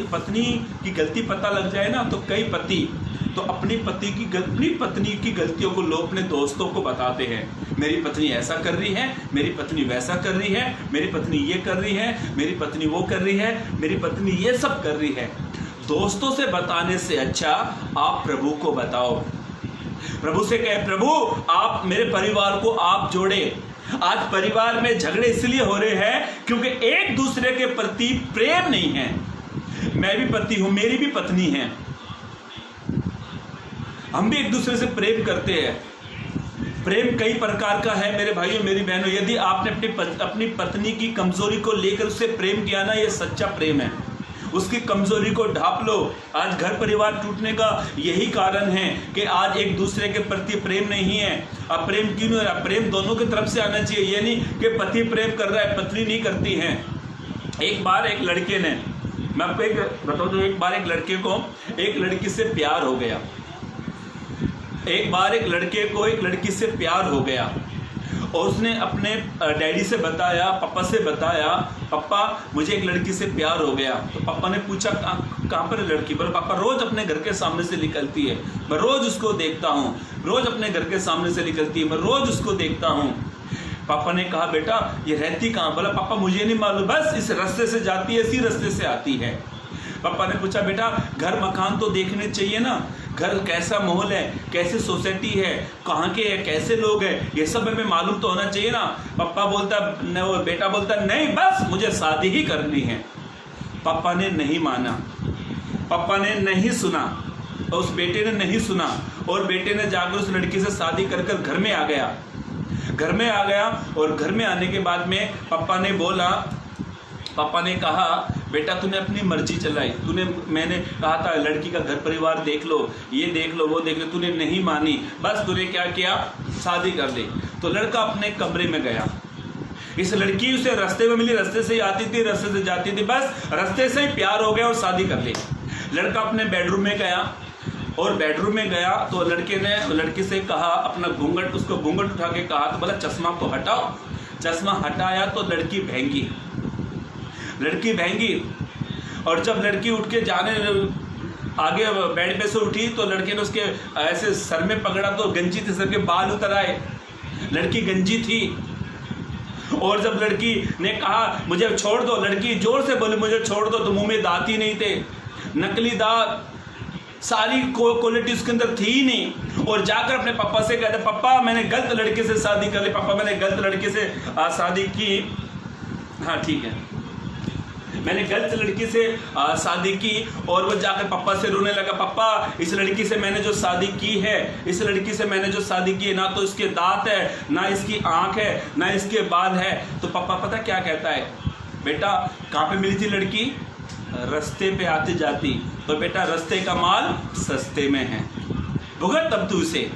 B: पत्नी की गलती पता लग जाए ना, तो कई पति तो अपनी पत्नी की गलतियों को लोग अपने दोस्तों को बताते हैं। मेरी पत्नी ऐसा कर रही है, मेरी पत्नी वैसा कर रही है, मेरी पत्नी ये कर रही है, मेरी पत्नी वो कर रही है, मेरी पत्नी ये सब कर रही है। दोस्तों से बताने से अच्छा आप प्रभु को बताओ। प्रभु से कहे, प्रभु आप मेरे परिवार को आप जोड़े। आज परिवार में झगड़े इसलिए हो रहे हैं क्योंकि एक दूसरे के प्रति प्रेम नहीं है। मैं भी पति हूं, मेरी भी पत्नी है, हम भी एक दूसरे से प्रेम करते हैं। प्रेम कई प्रकार का है मेरे भाइयों, मेरी बहनों। यदि आपने अपनी पत्नी की कमजोरी को लेकर उससे प्रेम किया ना, ये सच्चा प्रेम है। उसकी कमजोरी को ढांप लो। आज घर परिवार टूटने का यही कारण है कि आज एक दूसरे के प्रति प्रेम नहीं है। अब प्रेम क्यों नहीं हो रहा? प्रेम दोनों की तरफ से आना चाहिए, ये नहीं कि पति प्रेम कर रहा है, पत्नी नहीं करती है। एक बार एक लड़के ने, मैं आपको एक बताऊं तो, एक बार एक लड़के को एक लड़की से प्यार हो गया। एक बार एक लड़के को एक लड़की से प्यार हो गया, और उसने अपने डैडी से बताया, पापा से बताया, पापा मुझे एक लड़की से प्यार हो गया। तो पापा ने पूछा कहाँ पर है लड़की? बोले पापा रोज अपने घर के सामने से निकलती है, मैं रोज उसको देखता हूँ, रोज अपने घर के सामने से निकलती है, मैं रोज उसको देखता हूँ। पापा ने कहा बेटा ये रहती कहाँ? बोला पापा मुझे नहीं मालूम, बस इस रास्ते से जाती है, इसी रास्ते से आती है। पापा ने पूछा बेटा घर मकान तो देखने चाहिए ना, घर कैसा माहौल है, कैसे सोसाइटी है, कहाँ के है, कैसे लोग हैं, ये सब हमें मालूम तो होना चाहिए ना। पापा बोलता न, बेटा बोलता नहीं बस मुझे शादी ही करनी है। पापा ने नहीं माना, पापा ने नहीं सुना, उस बेटे ने नहीं सुना, और बेटे ने जाकर उस लड़की से शादी कर घर में आ गया। घर में आ गया और घर में आने के बाद में पापा ने कहा बेटा तूने अपनी मर्जी चलाई, मैंने कहा था लड़की का घर परिवार देख लो, ये देख लो, वो देख लो, तूने नहीं मानी, बस तूने क्या किया, शादी कर ली। तो लड़का अपने कमरे में गया। इस लड़की उसे रास्ते में मिली, रास्ते से ही आती थी, रास्ते से जाती थी, बस रास्ते से ही प्यार हो गया और शादी कर ली। लड़का अपने बेडरूम में गया और बेडरूम में गया तो लड़के ने लड़की से कहा, अपना घूंघट, उसको घूंघट उठा के कहा तो बोला चश्मा को हटाओ। चश्मा हटाया तो लड़की भैंगी और जब लड़की उठ के जाने आगे बेड पे से उठी तो लड़के ने उसके ऐसे सर में पकड़ा तो गंजी थी, सर के बाल उतर आए, लड़की गंजी थी। और जब लड़की ने कहा मुझे छोड़ दो, लड़की जोर से बोली मुझे छोड़ दो, तो मुंह में दांत ही नहीं थे, नकली दांत, सारी क्वालिटी उसके अंदर थी ही नहीं। और जाकर अपने पापा से कहते पापा मैंने गलत लड़के से शादी कर ली, पापा मैंने गलत लड़के से शादी की, हाँ ठीक है, मैंने गलत लड़की से शादी की। और वो जाकर पापा से रोने लगा, पापा इस लड़की से मैंने जो शादी की है, इस लड़की से मैंने जो शादी की है, ना तो इसके दांत है, ना इसकी आंख है, ना इसके बाल है। तो पापा पता क्या कहता है, बेटा कहाँ पे मिली थी लड़की, रास्ते पे आती जाती, तो बेटा रास्ते का माल सस्ते में है, भुगत तब तू उसे,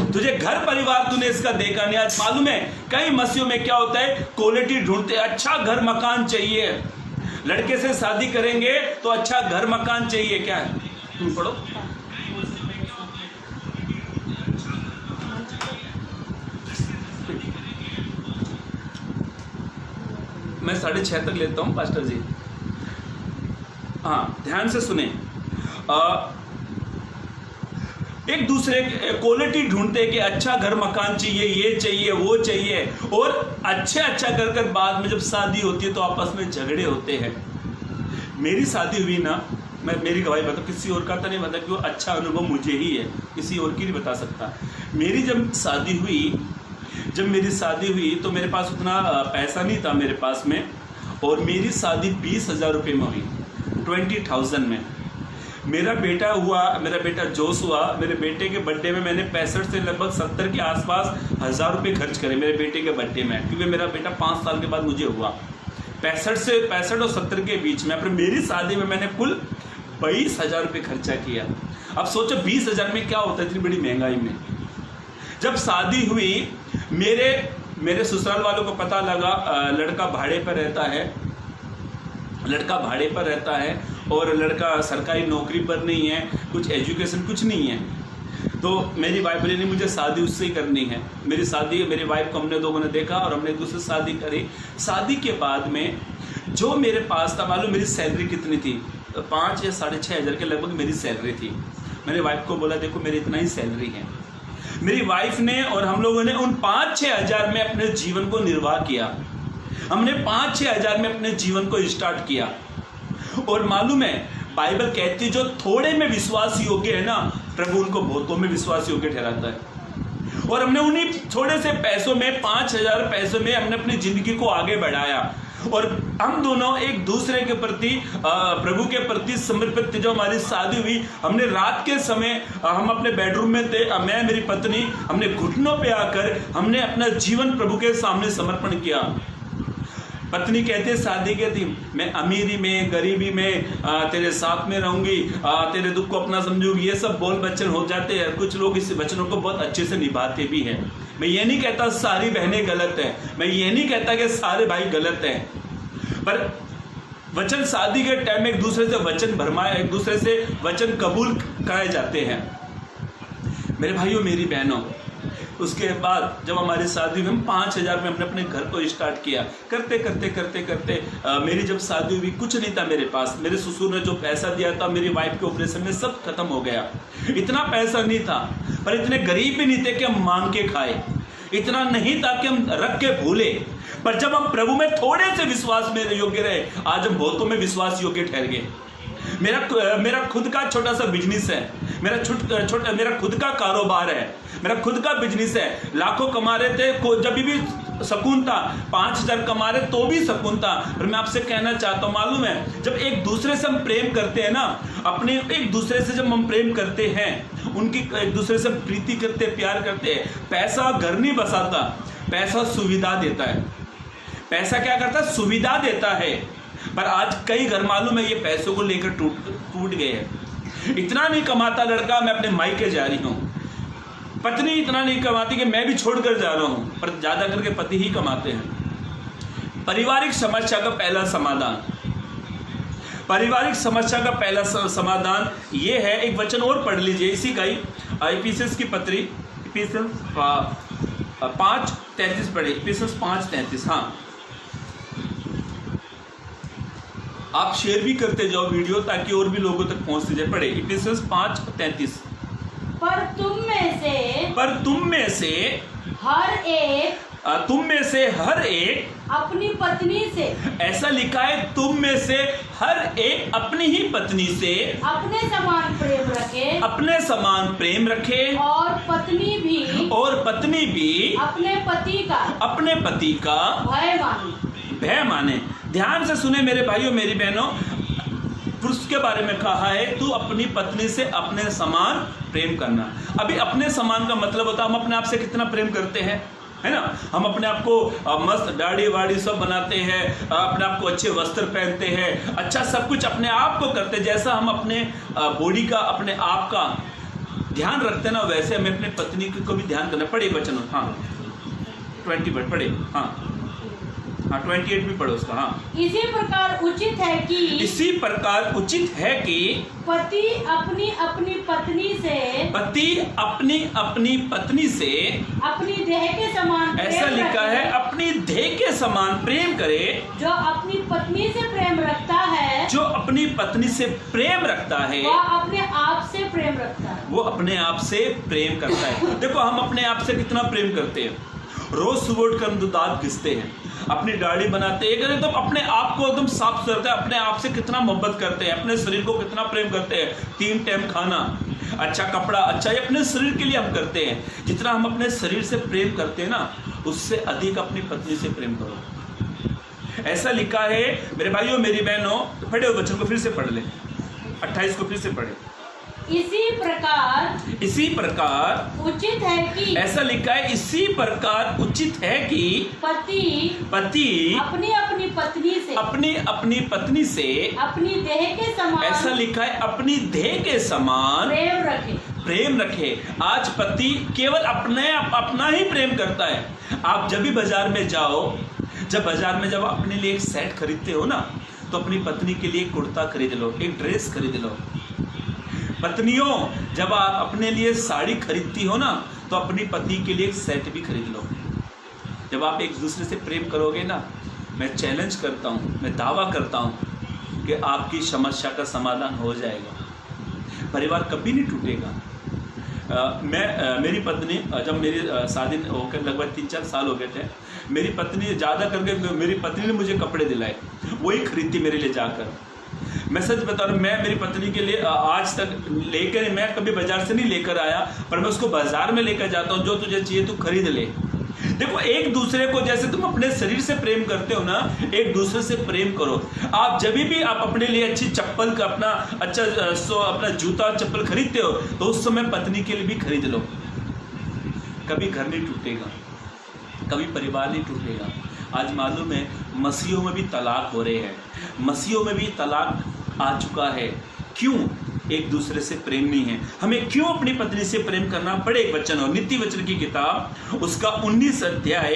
B: तुझे घर परिवार तूने इसका देखा नहीं। आज मालूम है कई मसीहों में क्या होता है, क्वालिटी ढूंढते, अच्छा घर मकान चाहिए, लड़के से शादी करेंगे तो अच्छा घर मकान चाहिए, क्या है, तुम पढ़ो। मैं 6:30 तक लेता हूं पास्टर जी। हाँ ध्यान से सुने, एक दूसरे क्वालिटी ढूंढते कि अच्छा घर मकान चाहिए, ये चाहिए, वो चाहिए, और अच्छा कर बाद में जब शादी होती है तो आपस में झगड़े होते हैं। मेरी शादी हुई ना, मैं मेरी गवाही बता, किसी और का तो नहीं बता, क्यों अच्छा अनुभव मुझे ही है, किसी और की नहीं बता सकता। मेरी जब मेरी शादी हुई तो मेरे पास उतना पैसा नहीं था मेरे पास में, और मेरी शादी 20,000 रुपये में हुई, 20,000 में। मेरा बेटा जोश हुआ। मेरे बेटे के बर्थडे में मैंने 65 से लगभग 70 के आसपास 1,000 रुपये खर्च करे मेरे बेटे के बर्थडे में, क्योंकि मेरा बेटा 5 साल के बाद मुझे हुआ। 65 और 70 के बीच में, मेरी शादी में मैंने कुल 22,000 रुपये खर्चा किया। अब सोचो 20,000 में क्या होता है इतनी बड़ी महंगाई में। जब शादी हुई, मेरे ससुराल वालों को पता लगा लड़का भाड़े पर रहता है और लड़का सरकारी नौकरी पर नहीं है, कुछ एजुकेशन कुछ नहीं है। तो मेरी वाइफ बोली नहीं मुझे शादी उससे ही करनी है। मेरी वाइफ को हमने लोगों ने देखा और हमने एक दूसरे से शादी करी। शादी के बाद में जो मेरे पास था, मालूम मेरी सैलरी कितनी थी, 5 या 6,500 के लगभग मेरी सैलरी थी। मैंने वाइफ को बोला देखो मेरी इतना ही सैलरी है। मेरी वाइफ ने और हम लोगों ने उन 5-6 हज़ार में अपने जीवन को निर्वाह किया। हमने 5-6 हज़ार में अपने जीवन को स्टार्ट किया। और मालूम है बाइबल कहती है जो थोड़े में विश्वास योग्य है ना, प्रभु उनको बहुतों में विश्वास योग्य ठहराता है। और हमने उन्हीं थोड़े से पैसों में, 5,000 पैसों में हमने अपनी जिंदगी को आगे बढ़ाया। और हम दोनों एक दूसरे के प्रति, प्रभु के प्रति समर्पित थे। जो हमारी शादी हुई, हमने रात के समय, हम अपने बेडरूम में थे, मैं मेरी पत्नी, हमने घुटनों पे आकर हमने अपना जीवन प्रभु के सामने समर्पण किया। पत्नी कहती है शादी के दिन मैं अमीरी में गरीबी में तेरे साथ में रहूंगी, तेरे दुख को अपना समझूंगी, ये सब बोल वचन हो जाते हैं। कुछ लोग इस वचनों को बहुत अच्छे से निभाते भी हैं। मैं ये नहीं कहता सारी बहनें गलत हैं, मैं ये नहीं कहता कि सारे भाई गलत हैं, पर वचन शादी के टाइम में एक दूसरे से वचन भरमाए, एक दूसरे से वचन कबूल कराए जाते हैं। मेरे भाइयों मेरी बहनों, उसके बाद जब हमारी शादी हुई, हम 5,000 में हमने अपने घर को स्टार्ट किया। करते करते मेरी जब शादी हुई कुछ नहीं था मेरे पास। मेरे ससुर ने जो पैसा दिया था मेरी वाइफ के ऑपरेशन में सब खत्म हो गया। इतना पैसा नहीं था, पर इतने गरीब भी नहीं थे कि हम मांग के खाए, इतना नहीं था कि हम रख के भूले। पर जब हम प्रभु में थोड़े से विश्वास में योग्य रहे, आज हम बहुतों में विश्वास योग्य ठहर गए। मेरा खुद का छोटा सा बिजनेस है, मेरा खुद का कारोबार है, मेरा खुद का बिजनेस है। लाखों कमा रहे थे, जब भी सुकून था, 5,000 कमा रहे तो भी सुकून था। पर मैं आपसे कहना चाहता हूँ, मालूम है जब एक दूसरे से हम प्रेम करते हैं ना, अपने एक दूसरे से जब हम प्रेम करते हैं, उनकी एक दूसरे से प्रीति करते, प्यार करते हैं, पैसा घर नहीं बसाता, पैसा सुविधा देता है। पैसा क्या करता है? सुविधा देता है। पर आज कई घर मालूम है ये पैसों को लेकर टूट गए हैं। इतना नहीं कमाता लड़का, मैं अपने मायके जा रही हूँ। पत्नी इतना नहीं कमाती कि मैं भी छोड़कर जा रहा हूँ, पर ज्यादा करके पति ही कमाते हैं। पारिवारिक समस्या का पहला समाधान, पारिवारिक समस्या का पहला समाधान ये है। एक वचन और पढ़ लीजिए इसी का ही, इफिसियंस की पत्री, इफिसियंस 5:33 पढ़े, इफिसियंस 5:33। हाँ, आप शेयर भी करते जाओ वीडियो ताकि और भी लोगों तक पहुंचते जाए। पढ़े इफिसियंस 5:33।
A: पर तुम में से हर एक
B: अपनी
A: पत्नी से,
B: ऐसा लिखा है, तुम में से हर एक अपनी ही पत्नी से
A: अपने समान प्रेम रखे
B: और पत्नी भी अपने पति का भय माने। ध्यान से सुने मेरे भाइयों मेरी बहनों, पुरुष के बारे में कहा है तू अपनी पत्नी से अपने समान प्रेम करना। अभी अपने समान का मतलब होता है हम अपने आप से कितना प्रेम करते हैं, है ना। हम अपने आप को मस्त दाढ़ी वाड़ी सब बनाते हैं, अपने आप को अच्छे वस्त्र पहनते हैं, अच्छा सब कुछ अपने आप को करते हैं। जैसा हम अपने बॉडी का, अपने आप का ध्यान रखते हैं ना, वैसे हमें अपने पत्नी को भी ध्यान करना। पढ़े वचन, हाँ 20 पढ़े, हाँ 28 भी पढ़ो उसका। हाँ,
A: इसी प्रकार उचित है कि पति अपनी अपनी पत्नी से अपनी देह के समान,
B: ऐसा लिखा है, अपनी देह के समान प्रेम करे।
A: जो अपनी पत्नी से प्रेम रखता है, वह अपने आप से प्रेम रखता है,
B: वो अपने आप से प्रेम करता है। देखो हम अपने आप से कितना प्रेम करते हैं। रोज सुबह उठकर हम दांत घिसते हैं, अपनी दाढ़ी बनाते हैं, एकदम अपने आप को एकदम साफ सुथरा, अपने आप से कितना मोहब्बत करते हैं, अपने शरीर को कितना प्रेम करते हैं। 3 टाइम खाना, अच्छा कपड़ा, अच्छा ये अपने शरीर के लिए हम करते हैं। जितना हम अपने शरीर से प्रेम करते हैं ना, उससे अधिक अपनी पत्नी से प्रेम करो। ऐसा लिखा है मेरे भाइयों मेरी बहनों। पढ़े हुए वचन को फिर से पढ़ ले, 28 को फिर से पढ़े।
A: इसी प्रकार उचित है कि,
B: ऐसा लिखा है, इसी प्रकार उचित है कि पति
A: अपनी अपनी पत्नी से अपनी देह के समान,
B: ऐसा लिखा है, अपनी देह के समान प्रेम रखे। आज पति केवल अपना ही प्रेम करता है। आप जब भी बाजार में जाओ, जब अपने लिए एक सेट खरीदते हो ना, तो अपनी पत्नी के लिए एक कुर्ता खरीद लो, एक ड्रेस खरीद लो। पत्नियों, जब आप अपने लिए साड़ी खरीदती हो ना, तो अपनी पति के लिए एक सेट भी खरीद लो। जब आप एक दूसरे से प्रेम करोगे ना, मैं चैलेंज करता हूँ, मैं दावा करता हूँ कि आपकी समस्या का समाधान हो जाएगा, परिवार कभी नहीं टूटेगा। मेरी पत्नी, जब मेरी शादी होकर लगभग 3-4 साल हो गए थे, मेरी पत्नी ज़्यादा करके मेरी पत्नी ने मुझे कपड़े दिलाए, वही खरीदती मेरे लिए जाकर। मैं सच बता रहा हूँ, मैं मेरी पत्नी के लिए आज तक लेकर, मैं कभी बाजार से नहीं लेकर आया, पर मैं उसको बाजार में लेकर जाता हूँ। जो तुझे चाहिए तू खरीद ले। देखो एक दूसरे को जैसे तुम अपने शरीर से प्रेम करते हो ना, एक दूसरे से प्रेम करो। आप जब भी आप अपने लिए अच्छी चप्पल का, अपना जूता चप्पल खरीदते हो, तो उस समय पत्नी के लिए भी खरीद लो। कभी घर नहीं टूटेगा, कभी परिवार नहीं टूटेगा। आज मालूम है मसीहों में भी तलाक हो रहे हैं, मसीहों में भी तलाक आ चुका है। क्यों? एक दूसरे से प्रेम नहीं है। हमें क्यों अपनी पत्नी से प्रेम करना? बड़े एक वचन हो, नीति वचन की किताब उसका 19 अध्याय,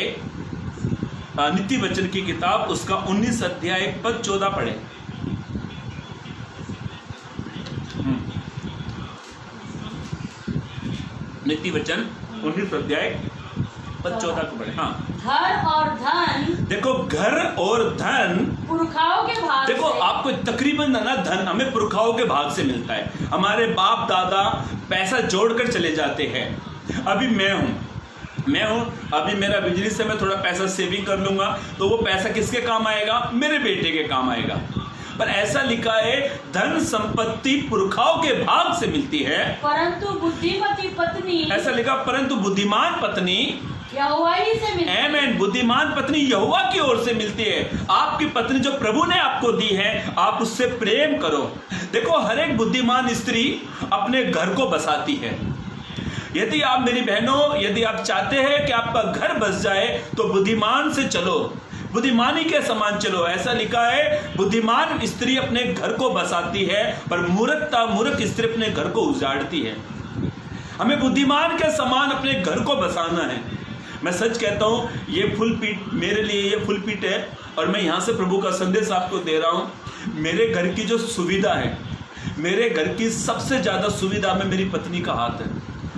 B: नीति वचन की किताब उसका 19 अध्याय पद 14 पढ़े। नीति वचन 19 अध्याय पद 14 को पढ़े। हाँ,
A: घर और धन,
B: देखो घर और धन
A: पुरखाओं के भाग
B: देखो
A: से,
B: आपको तकरीबन ना धन हमें पुरखाओं के भाग से मिलता है। हमारे बाप दादा पैसा जोड़कर चले जाते हैं। अभी मैं हूँ, अभी मेरा बिजली से मैं थोड़ा पैसा सेविंग कर लूंगा, तो वो पैसा किसके काम आएगा? मेरे बेटे के काम आएगा। पर ऐसा लिखा है, धन संपत्ति पुरखाओं के भाग से मिलती है,
A: परंतु बुद्धिमती पत्नी,
B: ऐसा लिखा, परंतु बुद्धिमान पत्नी
A: यहोवा ही से मिलती है।
B: आमीन। बुद्धिमान पत्नी यहोवा की ओर से मिलती है। आपकी पत्नी जो प्रभु ने आपको दी है, आप उससे प्रेम करो। देखो हर एक बुद्धिमान स्त्री अपने घर को बसाती है। यदि आप मेरी बहनों, यदि आप चाहते हैं कि आपका घर बस जाए तो बुद्धिमान से चलो, बुद्धिमानी के समान चलो। ऐसा लिखा है, बुद्धिमान स्त्री अपने घर को बसाती है पर मूर्ख स्त्री अपने घर को उजाड़ती है। हमें बुद्धिमान के समान अपने घर को बसाना है। मैं सच कहता हूं, ये फुल पीठ मेरे लिए, ये फुल पीठ है और मैं यहां से प्रभु का संदेश आपको दे रहा हूं। मेरे घर की जो सुविधा है, मेरे घर की सबसे ज्यादा सुविधा में मेरी पत्नी का हाथ है।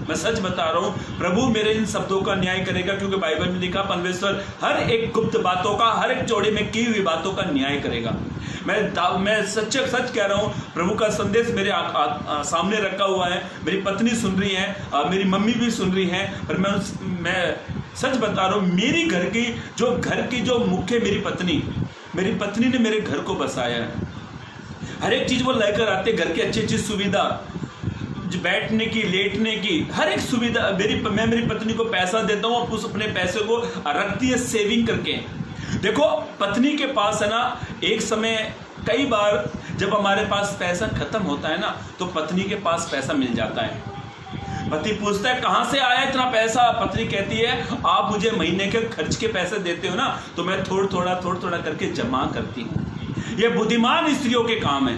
B: मैं सच बता रहा हूं, प्रभु मेरे इन शब्दों का न्याय करेगा, क्योंकि बाइबल में लिखा परमेश्वर हर एक गुप्त बातों का, हर एक चौड़े में की हुई बातों का न्याय करेगा। मैं सच कह रहा हूं, प्रभु का संदेश मेरे सामने रखा हुआ है। मेरी पत्नी सुन रही है, मेरी मम्मी भी सुन रही है, पर मैं सच बता रहा हूं, मेरी घर की जो मुख्य मेरी पत्नी ने मेरे घर को बसाया है। हर एक चीज वो लेकर आते, घर की अच्छी सुविधा, बैठने की, लेटने की, हर एक सुविधा। मैं मेरी पत्नी को पैसा देता हूँ, उस अपने पैसे को रखती है सेविंग करके। देखो, पत्नी के पास है ना, एक समय कई बार जब हमारे पास पैसा खत्म होता है ना, तो पत्नी के पास पैसा मिल जाता है। पति पूछता है कहां से आया इतना पैसा? पत्नी कहती है आप मुझे महीने के खर्च के पैसे देते हो ना, तो मैं थोड़ा थोड़ा करके जमा करती हूँ। ये बुद्धिमान स्त्रियों के काम है।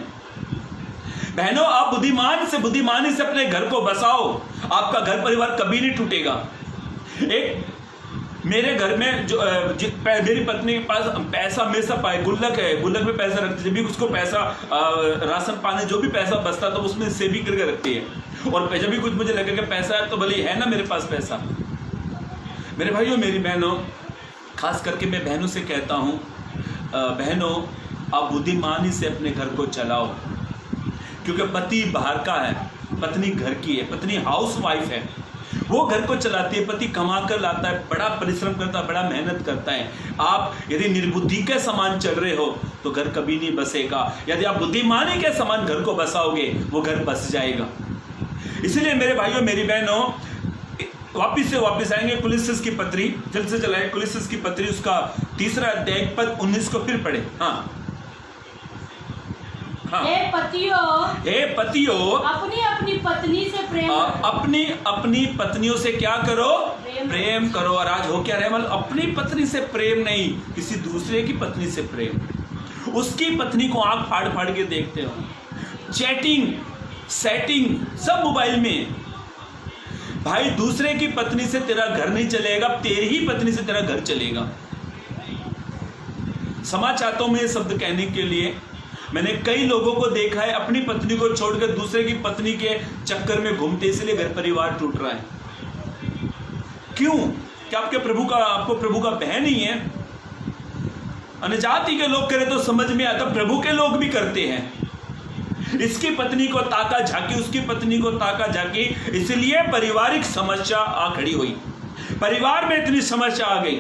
B: बहनों, आप बुद्धिमानी से अपने घर को बसाओ, आपका घर परिवार कभी नहीं टूटेगा। एक मेरे घर में जो मेरी पत्नी के पास पैसा हमेशा पाए, गुल्लक है, गुल्लक में पैसा रखती है। जब भी उसको पैसा राशन पानी जो भी पैसा बचता तो उसमें सेविंग करके रखती है। और जब भी कुछ मुझे लगे कि पैसा है तो भले है ना मेरे पास पैसा। मेरे भाइयों, मेरी बहनों, खास करके मैं बहनों से कहता हूँ, बहनों आप बुद्धिमानी से अपने घर को चलाओ, क्योंकि पति बाहर का है, पत्नी घर की है, पत्नी हाउस वाइफ है, वो घर को चलाती है। पति कमा कर लाता है, बड़ा परिश्रम करता है, बड़ा मेहनत करता है। आप यदि निर्बुद्धि के समान चल रहे हो तो घर कभी नहीं बसेगा। यदि आप बुद्धिमानी के समान घर को बसाओगे, वो घर बस जाएगा। इसलिए मेरे भाइयों, मेरी बहनों, वापिस आएंगे कुलिस्सिस की पत्री, जल्द से चलाए कुलिस्सिस की पत्री, उसका 3 अध्याय पद 19 को फिर पढ़े। हाँ,
A: हे पतियों, अपनी पत्नी से प्रेम
B: अपनी पत्नियों से क्या करो? प्रेम करो। और आज हो क्या रहे, मतलब अपनी पत्नी से प्रेम नहीं, किसी दूसरे की पत्नी से प्रेम। उसकी पत्नी को आंख फाड़ फाड़ के देखते हो, चैटिंग, सेटिंग सब मोबाइल में। भाई, दूसरे की पत्नी से तेरा घर नहीं चलेगा, तेरी ही पत्नी से तेरा घर चलेगा। क्षमा चाहता हूं मैं ये शब्द कहने के लिए। मैंने कई लोगों को देखा है अपनी पत्नी को छोड़कर दूसरे की पत्नी के चक्कर में घूमते, इसलिए घर परिवार टूट रहा है। क्यों? क्या आपको प्रभु का भय नहीं है? अन्यजाति के लोग करे तो समझ में आता, प्रभु के लोग भी करते हैं। इसकी पत्नी को ताका झाकी, उसकी पत्नी को ताका झाकी, इसलिए पारिवारिक समस्या आ खड़ी हुई, परिवार में इतनी समस्या आ गई।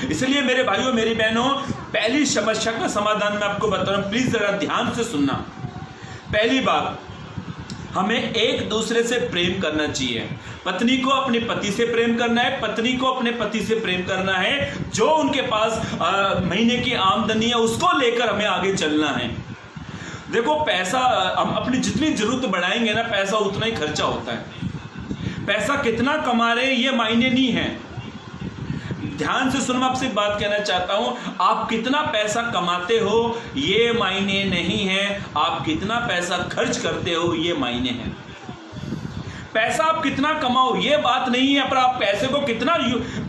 B: इसलिए मेरे भाइयों, मेरी बहनों, पहली समस्या का समाधान मैं आपको बता रहा हूं, प्लीज जरा ध्यान से सुनना। पहली बात, हमें एक दूसरे से प्रेम करना चाहिए। पत्नी को अपने पति से प्रेम करना है, पत्नी को अपने पति से प्रेम करना है। जो उनके पास महीने की आमदनी है उसको लेकर हमें आगे चलना है। देखो, पैसा हम अपनी जितनी जरूरत बढ़ाएंगे ना, पैसा उतना ही खर्चा होता है। पैसा कितना कमा रहे ये मायने नहीं है। ध्यान से सुनो, मैं आपसे बात कहना चाहता हूं, आप कितना पैसा कमाते हो ये मायने नहीं है, आप कितना पैसा खर्च करते हो ये मायने हैं। पैसा आप कितना कमाओ ये बात नहीं है, पर आप पैसे को कितना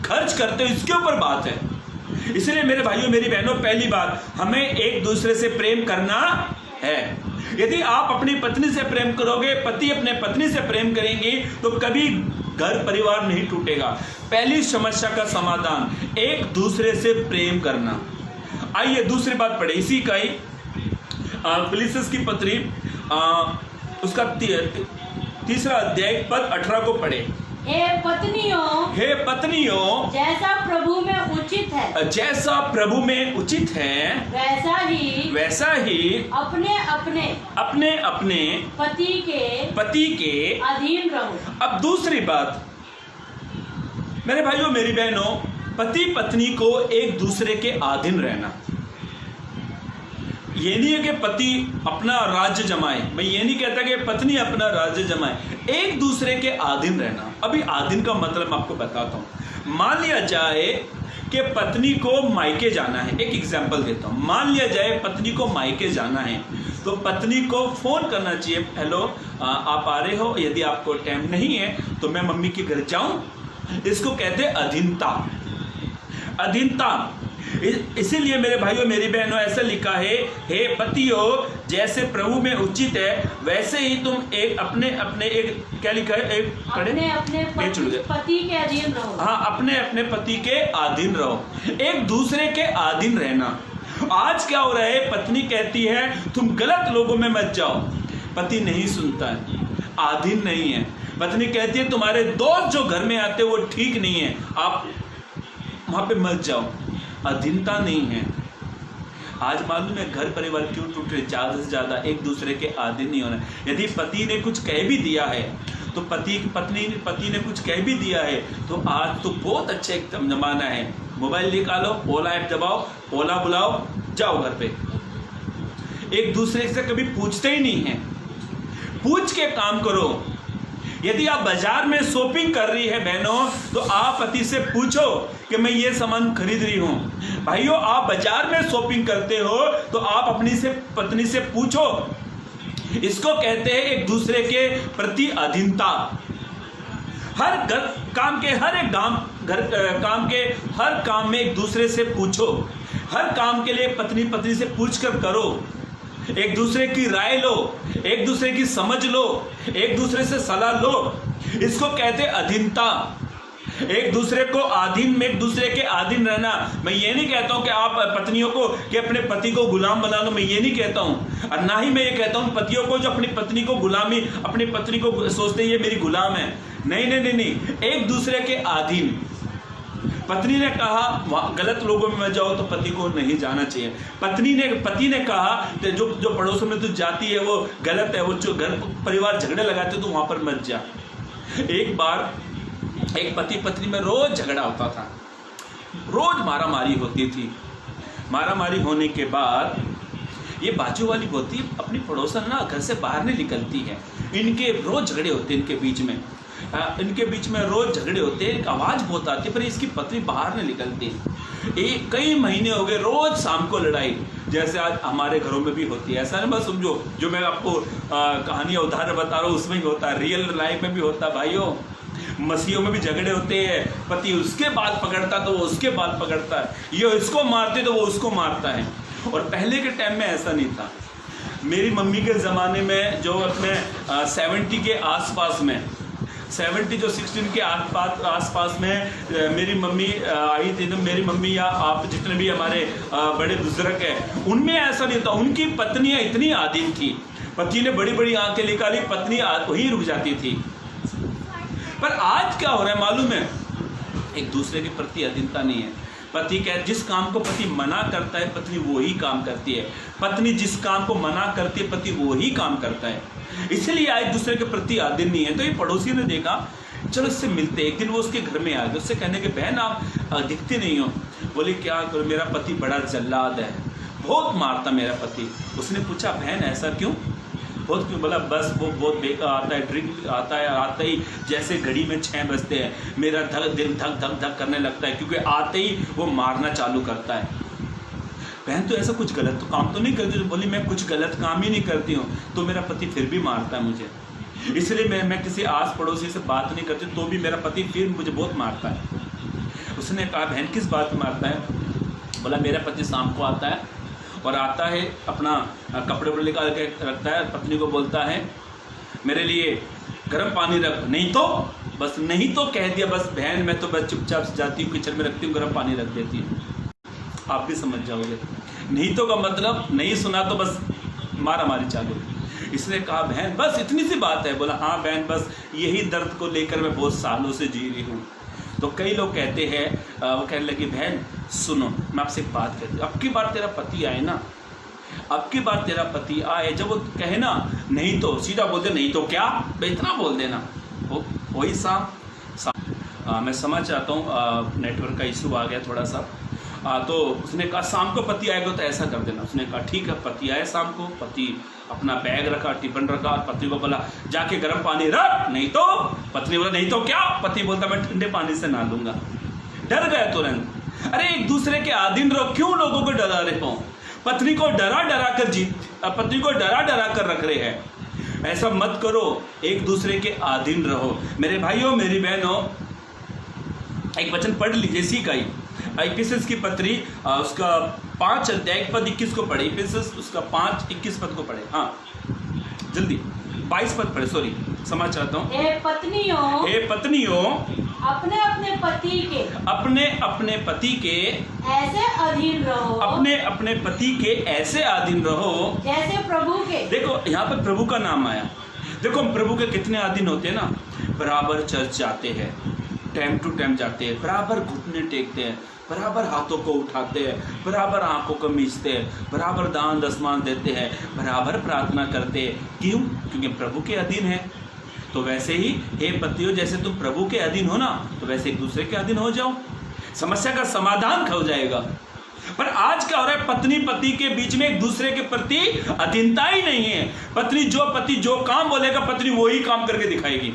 B: खर्च करते हो इसके ऊपर बात है। इसलिए मेरे भाइयों, मेरी बहनों, पहली बात, हमें एक दूसरे से प्रेम करना है। यदि आप अपनी पत्नी से प्रेम करोगे, पति अपने पत्नी से प्रेम करेंगे, तो कभी घर परिवार नहीं टूटेगा। पहली समस्या का समाधान, एक दूसरे से प्रेम करना। आइए दूसरी बात पढ़े, इसी का ही फिलिस्तीस की पत्री उसका 3 अध्याय पद 18 को पढ़े।
A: हे पत्नियों, जैसा प्रभु में उचित है, वैसा ही अपने पति के अधीन रहो।
B: अब दूसरी बात, मेरे भाइयों, मेरी बहनों, पति पत्नी को एक दूसरे के अधीन रहना, ये नहीं है कि पति अपना राज्य जमाए, मैं ये नहीं कहता कि पत्नी अपना राज्य जमाए, एक दूसरे के अधीन रहना। अभी अधीन का मतलब मैं आपको बताता हूँ। मान लिया जाए कि पत्नी को मायके जाना है, एक एग्जांपल देता हूँ। मान लिया जाए पत्नी को मायके जाना है, तो पत्नी को फोन करना चाहिए, हेलो आप आ रहे हो, यदि आपको टाइम नहीं है तो मैं मम्मी के घर जाऊं। इसको कहते हैं अधीनता। अधीनता। इसीलिए मेरे भाइयों मेरी बहनों ऐसा लिखा है, हे पतियों जैसे प्रभु में उचित है वैसे ही तुम एक अपने अपने एक क्या लिखा है, एक
A: अपने पति के अधीन रहो।
B: हाँ, अपने अपने पति के अधीन रहो, एक दूसरे के अधीन रहना। आज क्या हो रहा है, पत्नी कहती है तुम गलत लोगों में मत जाओ, पति नहीं सुनता है, अधीन नहीं है। पत्नी कहती है तुम्हारे दोस्त जो घर में आते वो ठीक नहीं है, आप वहां पे मत जाओ, अधीनता नहीं है। आज मालूम है घर परिवार क्यों टूट रहे, ज्यादा से ज्यादा एक दूसरे के अधीन नहीं होना। यदि पति ने कुछ कह भी दिया है तो पति ने कुछ कह भी दिया है तो आज तो बहुत अच्छा एकदम जमाना है, मोबाइल निकालो, ओला ऐप दबाओ, ओला बुलाओ, जाओ घर पे। एक दूसरे से कभी पूछते ही नहीं है, पूछ के काम करो। यदि आप बाजार में शॉपिंग कर रही है बहनों, तो आप पति से पूछो कि मैं ये सामान खरीद रही हूं। भाइयों आप बाजार में शॉपिंग करते हो तो आप अपनी से पत्नी से पूछो। इसको कहते हैं एक दूसरे के प्रति अधीनता। हर घर काम के हर एक काम के हर काम में एक दूसरे से पूछो। हर काम के लिए पत्नी से पूछकर करो, एक दूसरे की राय लो, एक दूसरे की समझ लो, एक दूसरे से सलाह लो। इसको कहते अधीनता। एक दूसरे को अधीन में एक दूसरे के अधीन रहना। मैं ये नहीं कहता हूं कि आप पत्नियों को कि अपने पति को गुलाम बना लो, मैं ये नहीं कहता हूं। और ना ही मैं ये कहता हूं पतियों को जो अपनी पत्नी को गुलामी, अपनी पत्नी को सोचते ये मेरी गुलाम है, नहीं नहीं नहीं नहीं, एक दूसरे के अधीन। पत्नी ने कहा गलत लोगों में मत जाओ तो पति को नहीं जाना चाहिए। पति ने कहा जो पड़ोसों में तू जाती है वो गलत है, वो जो घर परिवार झगड़े लगाते तो वहां पर मत जा। एक बार एक पति पत्नी में रोज झगड़ा होता था, रोज मारामारी होती थी। मारामारी होने के बाद ये बाजू वाली होती अपनी पड़ोसन ना घर से बाहर नहीं निकलती है, इनके रोज झगड़े होते हैं, इनके बीच में रोज झगड़े होते हैं, आवाज बहुत आती है पर इसकी पत्नी बाहर नहीं निकलती। कई महीने हो गए, रोज शाम को लड़ाई, जैसे आज हमारे घरों में भी होती है। ऐसा नहीं बस समझो जो मैं आपको कहानियां उदाहरण बता रहा हूँ उसमें ही होता है, रियल लाइफ में भी होता है। भाइयों मसीहों में भी झगड़े होते हैं, पति उसके बाल पकड़ता तो वो उसके बाल पकड़ता है, ये इसको मारते तो वो उसको मारता है। और पहले के टाइम में ऐसा नहीं था। मेरी मम्मी के ज़माने में जो अपने 70 के आसपास में 70 जो 16 के आसपास में मेरी मम्मी आई थी, तो मेरी मम्मी या आप जितने भी हमारे बड़े बुजुर्ग हैं उनमें ऐसा नहीं था। उनकी पत्नियां इतनी आदीन थी, पति ने बड़ी बड़ी आंखें निकाली, पत्नी वहीं रुक जाती थी। पर आज क्या हो रहा है मालूम है, एक दूसरे के प्रति अधीनता नहीं है। पति कह जिस काम को पति मना करता है पत्नी वो ही काम करती है, पत्नी जिस काम को मना करती है पति वो ही काम करता है। इसलिए एक दूसरे के प्रति अधीन नहीं है। तो ये पड़ोसी ने देखा, चलो इससे मिलते। एक दिन वो उसके घर में आ गए, उससे कहने के बहन आप दिखती नहीं हो। बोले क्या करो, मेरा पति बड़ा जल्लाद है, बहुत मारता मेरा पति। उसने पूछा बहन ऐसा क्यों, बहुत क्यों? बोला बस वो बहुत बेकार आता है, ड्रिंक आता है, आते ही जैसे घड़ी में 6 बजते हैं मेरा दिल धक धक धक करने लगता है, क्योंकि आते ही वो मारना चालू करता है। बहन तो ऐसा कुछ गलत तो काम तो नहीं करती? तो बोली मैं कुछ गलत काम ही नहीं करती हूँ, तो मेरा पति फिर भी मारता है मुझे, इसलिए मैं किसी आस पड़ोसी से बात नहीं करती तो भी मेरा पति फिर मुझे बहुत मारता है। उसने कहा बहन किस बात में मारता है? बोला मेरा पति शाम को आता है और आता है अपना कपड़े वपड़े निकाल के रखता है, पत्नी को बोलता है मेरे लिए गर्म पानी रख, नहीं तो बस, नहीं तो कह दिया बस बहन मैं तो बस चुपचाप से जाती हूँ किचन में रखती हूँ, गर्म पानी रख देती हूँ। आप भी समझ जाओगे, नहीं तो का मतलब नहीं सुना तो बस मारा मारी चालू। इसने कहा बहन बस इतनी सी बात है। बोला हाँ बहन बस यही दर्द को लेकर मैं बहुत सालों से जी रही हूँ। तो कई लोग कहते हैं, वो कहने लगे बहन सुनो मैं आपसे एक बात कहती हूँ, अब की बार तेरा पति आए ना, अब की बार तेरा पति आए, जब वो कहे ना नहीं तो सीधा बोलते नहीं तो क्या, इतना बोल देना वही मैं समझ चाहता हूँ, नेटवर्क का इशू आ गया थोड़ा सा। तो उसने कहा शाम को पति आएगा तो ऐसा कर देना। उसने कहा ठीक है। पति आए शाम को, पति अपना बैग रखा, टिफिन रखा और पति को बोला जाके गर्म पानी रख, नहीं तो। पत्नी बोला नहीं तो क्या? पति बोलता मैं ठंडे पानी से नहा लूंगा। डर गया तुरंत। अरे एक दूसरे के अधीन रहो, क्यों लोगों को डरा रहे हो? पत्नी को डरा डरा कर रख रहे हैं। ऐसा मत करो, एक दूसरे के अधीन रहो। मेरे भाइयों मेरी बहनों, एक वचन पढ़ लीजिए इसी का ही, इफिसियंस की पत्री उसका 5 अध्याय पद 21 को पढ़े। इफिसियंस उसका 5:21 पद को पढ़े। हाँ जल्दी 22 पद पढ़े, सॉरी समझ चाहता हूँ।
A: हे पत्नियों अपने अपने पति के ऐसे अधीन रहो, अपने पति के ऐसे अधीन रहो जैसे प्रभु के। देखो यहाँ पर प्रभु का नाम आया। देखो हम प्रभु के कितने अधीन होते हैं ना, बराबर चर्च जाते हैं, टाइम टू टाइम जाते हैं, बराबर घुटने टेकते हैं, बराबर हाथों को उठाते हैं, बराबर आंखों को मीचते हैं, बराबर दान दशमान देते हैं, बराबर प्रार्थना करते हैं। क्यों? क्योंकि प्रभु के अधीन है। तो वैसे ही हे पतियों, जैसे तुम प्रभु के अधीन हो ना, तो वैसे एक दूसरे के अधीन हो जाओ, समस्या का समाधान हो जाएगा। पर आज क्या हो रहा है, पत्नी पति के बीच में एक दूसरे के प्रति अधीनता ही नहीं है। पति जो काम बोलेगा पत्नी वही काम करके दिखाएगी।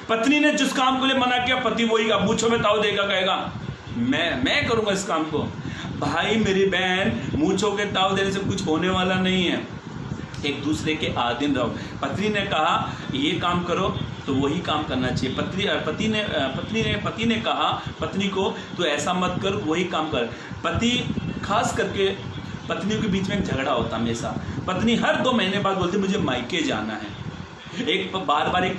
A: पत्नी ने जिस काम के लिए मना किया पति वही मूंछों में ताव देगा, कहेगा मैं करूंगा इस काम को। भाई मेरी बहन, मूंछों के ताव देने से कुछ होने वाला नहीं है। एक दूसरे के अधीन रहो। पत्नी ने कहा ये काम करो तो वही काम करना चाहिए। पति ने कहा पत्नी को तो ऐसा मत कर, वही काम कर। पति खास करके पत्नियों के बीच में एक झगड़ा होता हमेशा। पत्नी हर 2 महीने बाद बोलती मुझे मायके जाना है। बार एक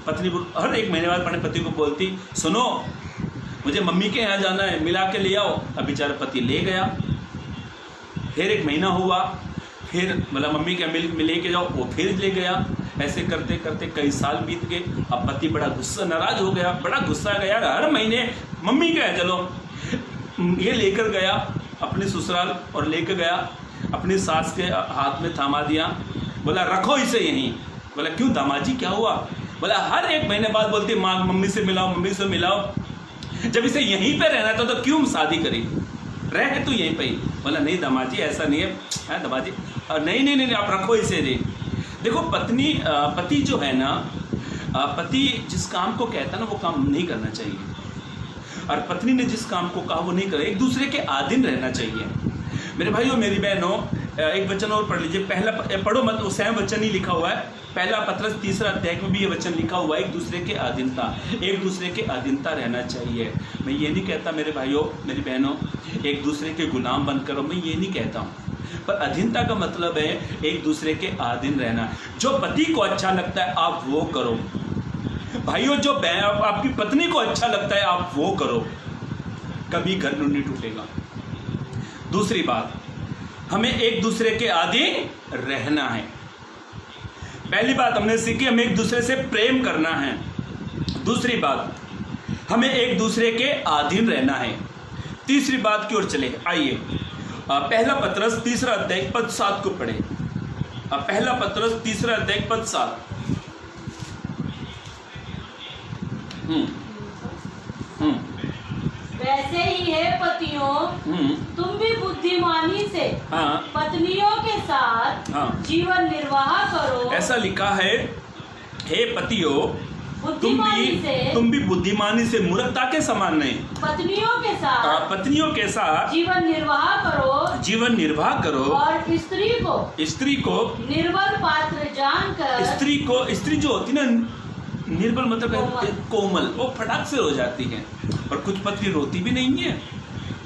A: पत्नी हर 1 महीने बाद अपने पति को बोलती सुनो मुझे मम्मी के यहाँ जाना है, मिला के ले आओ। अब बेचारा पति ले गया। फिर 1 महीना हुआ, फिर बोला मम्मी के मिल ले के जाओ, वो फिर ले गया। ऐसे करते करते कई साल बीत गए। अब पति बड़ा नाराज हो गया, बड़ा गुस्सा गया। हर महीने मम्मी के यहाँ चलो। ये लेकर गया अपने ससुराल और लेकर गया अपनी सास के हाथ में थमा दिया। बोला रखो इसे यहीं। बोला क्यों दामाजी क्या हुआ? बोला हर 1 महीने बाद बोलती माँ मम्मी से मिलाओ। जब इसे यहीं पे रहना था तो क्यों शादी करी? रहे तो यहीं पे ही। बोला नहीं दामाजी ऐसा नहीं है दामाजी, नहीं आप रखो इसे। देखो पति जो है ना, पति जिस काम को कहता है ना वो काम नहीं करना चाहिए, और पत्नी ने जिस काम को कहा वो नहीं करे। एक दूसरे के अधीन रहना चाहिए। मेरे भाइयों मेरी बहनों, एक वचन और पढ़ लीजिए। पहला पढ़ो मत, वो सेम वचन ही लिखा हुआ है। पहला पत्रस 3 अध्याय में भी ये वचन लिखा हुआ है, एक दूसरे के अधीनता रहना चाहिए। मैं ये नहीं कहता मेरे भाइयों मेरी बहनों एक दूसरे के गुलाम बन करो, मैं ये नहीं कहता हूँ। पर अधीनता का मतलब है एक दूसरे के अधीन रहना। जो पति को अच्छा लगता है आप वो करो। भाइयों जो आपकी पत्नी को अच्छा लगता है आप वो करो, कभी घर नहीं टूटेगा। दूसरी बात, हमें एक दूसरे के अधीन रहना है। पहली बात हमने सीखी, हमें एक दूसरे से प्रेम करना है। दूसरी बात, हमें एक दूसरे के अधीन रहना है। तीसरी बात की ओर चले आइए। पहला पत्रस 3 अध्याय पद 7 को पढ़े। पहला पत्रस 3 अध्याय पद 7। वैसे ही है पतियों, तुम भी बुद्धिमानी से पत्नियों के साथ जीवन निर्वाह करो। ऐसा लिखा है, हे पतियों तुम भी बुद्धिमानी से, मूर्खता के समान नहीं, पत्नियों के साथ जीवन निर्वाह करो। और स्त्री को निर्बल पात्र जानकर, स्त्री जो होती ना निर्बल मतलब कोमल, वो फटाक से हो जाती है। और कुछ पत्नी रोती भी नहीं है,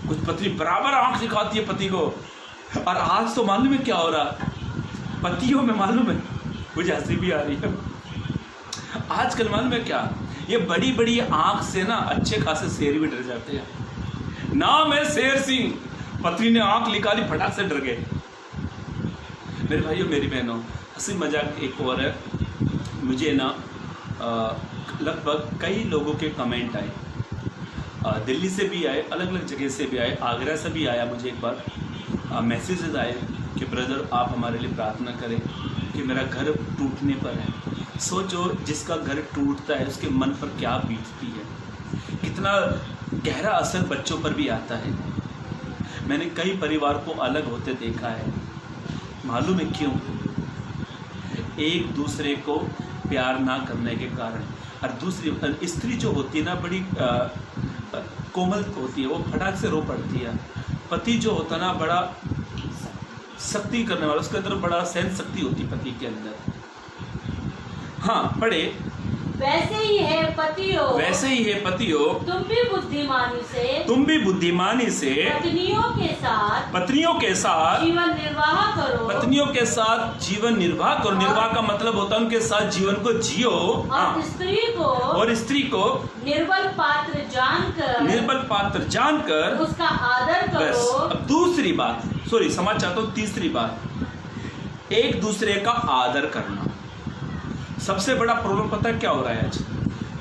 A: कुछ पत्नी बराबर आंख दिखाती है पति को। और आज तो मालूम है क्या हो रहा पतियों में, मालूम है मुझे हंसी भी आ रही है आजकल। मालूम है क्या, ये बड़ी बड़ी आंख से ना अच्छे खासे शेर भी डर जाते हैं। नाम है शेर सिंह, पत्नी ने आंख निकाली फटाक से डर गए। मेरे भाइयों मेरी बहनों, हंसी मजाक एक और है। मुझे ना लगभग कई लोगों के कमेंट आए, दिल्ली से भी आए, अलग अलग जगह से भी आए, आगरा से भी आया। मुझे एक बार मैसेजेस आए कि ब्रदर आप हमारे लिए प्रार्थना करें कि मेरा घर टूटने पर है। सोचो जिसका घर टूटता है उसके मन पर क्या बीतती है, कितना गहरा असर बच्चों पर भी आता है।
B: मैंने कई परिवार को अलग होते देखा है। मालूम है क्यों? एक दूसरे को प्यार ना करने के कारण। और दूसरी स्त्री जो होती है ना, बड़ी कोमल होती है, वो फटाक से रो पड़ती है। पति जो होता है ना, बड़ा शक्ति करने वाला, उसके अंदर बड़ा सहन शक्ति होती है पति के अंदर। हाँ, पढ़े।
A: वैसे ही है पतियों,
B: वैसे ही है पतियों,
A: तुम भी बुद्धिमानी से पत्नियों के साथ
B: जीवन निर्वाह करो।
A: पत्नियों के साथ जीवन निर्वाह करो।
B: निर्वाह का मतलब होता है उनके साथ जीवन को जियो।
A: और
B: स्त्री को
A: निर्बल पात्र जानकर
B: उसका आदर करो। बस, अब दूसरी बात, सॉरी समझ चाहता हूँ, तीसरी बात, एक दूसरे का आदर करना। सबसे बड़ा प्रॉब्लम पता है क्या हो रहा है आज?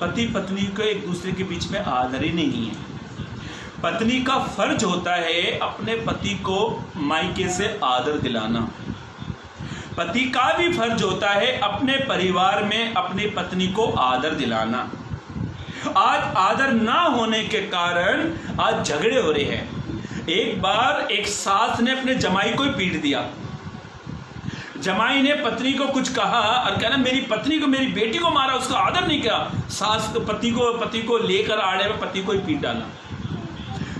B: पति पत्नी को एक दूसरे के बीच में आदर ही नहीं है। पत्नी का फर्ज होता है अपने पति को मायके से आदर दिलाना। पति का भी फर्ज होता है अपने परिवार में अपनी पत्नी को आदर दिलाना। आज आदर ना होने के कारण आज झगड़े हो रहे हैं। एक बार एक सास ने अपने जमाई को ही पीट दिया। जमाई ने पत्नी को कुछ कहा और कहना मेरी पत्नी को, मेरी बेटी को मारा, उसका आदर नहीं किया। सास को पति को लेकर आड़े में पति को ही पीट डाला।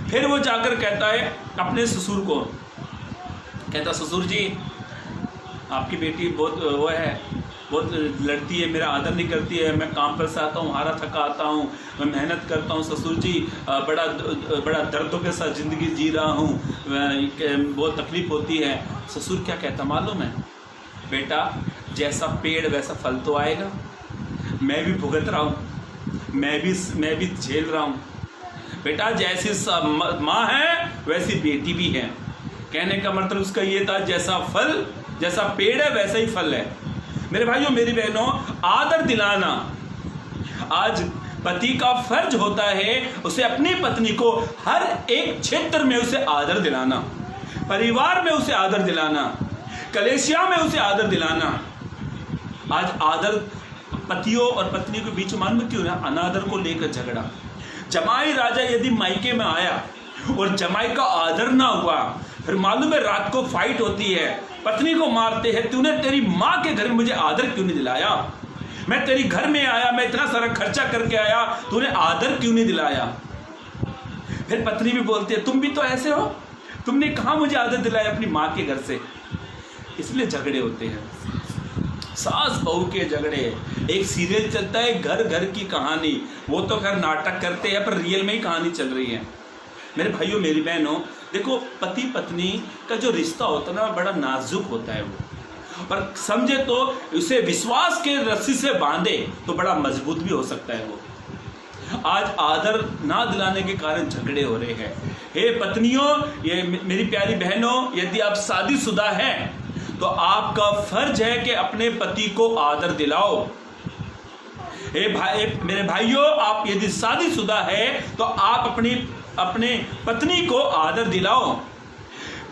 B: फिर वो जाकर कहता है अपने ससुर को, कहता ससुर जी आपकी बेटी बहुत वो है, बहुत लड़ती है, मेरा आदर नहीं करती है, मैं काम पर से आता हूँ, हारा थका आता हूँ, मैं मेहनत करता हूँ ससुर जी, बड़ा दर्दों के साथ ज़िंदगी जी रहा हूँ, बहुत तकलीफ होती है। ससुर क्या कहता मालूम है? बेटा जैसा पेड़ वैसा फल तो आएगा। मैं भी भुगत रहा हूँ, मैं भी झेल रहा हूँ। बेटा जैसी माँ है वैसी बेटी भी है। कहने का मतलब उसका ये था जैसा पेड़ है वैसा ही फल है। मेरे भाइयों मेरी बहनों, आदर दिलाना आज पति का फर्ज होता है, उसे अपनी पत्नी को हर एक क्षेत्र में उसे आदर दिलाना, परिवार में उसे आदर दिलाना, कलेसिया में उसे आदर दिलाना। आज आदर पतियों और पत्नी के बीच मालूम क्यों ना? अनादर को लेकर झगड़ा। जमाई राजा यदि मायके में आया और जमाई का आदर ना हुआ, फिर मालूम है रात को फाइट होती है, पत्नी को मारते हैं, तूने तेरी माँ के घर में मुझे आदर क्यों नहीं दिलाया? मैं तेरी घर में आया, मैं इतना सारा खर्चा करके आया, तूने आदर क्यों नहीं दिलाया? फिर पत्नी भी बोलती है तुम भी तो ऐसे हो, तुमने कहाँ मुझे आदर दिलाया अपनी माँ के घर से। इसलिए झगड़े होते हैं, सास बहू के झगड़े। एक सीरियल चलता है घर घर की कहानी, वो तो खैर नाटक करते हैं पर रियल में ही कहानी चल रही है। मेरे भाइयों मेरी बहनों, देखो पति पत्नी का जो रिश्ता होता है ना, बड़ा नाजुक होता है वो, पर समझे तो उसे विश्वास के रस्सी से बांधे तो बड़ा मजबूत भी हो सकता है वो। आज आदर ना दिलाने के कारण झगड़े हो रहे हैं। हे पत्नियों, ये मेरी प्यारी बहनों, यदि आप शादीशुदा हैं तो आपका फर्ज है कि अपने पति को आदर दिलाओ। हे भाई मेरे भाइयों, आप यदि शादीशुदा है तो आप अपने पत्नी को आदर दिलाओ।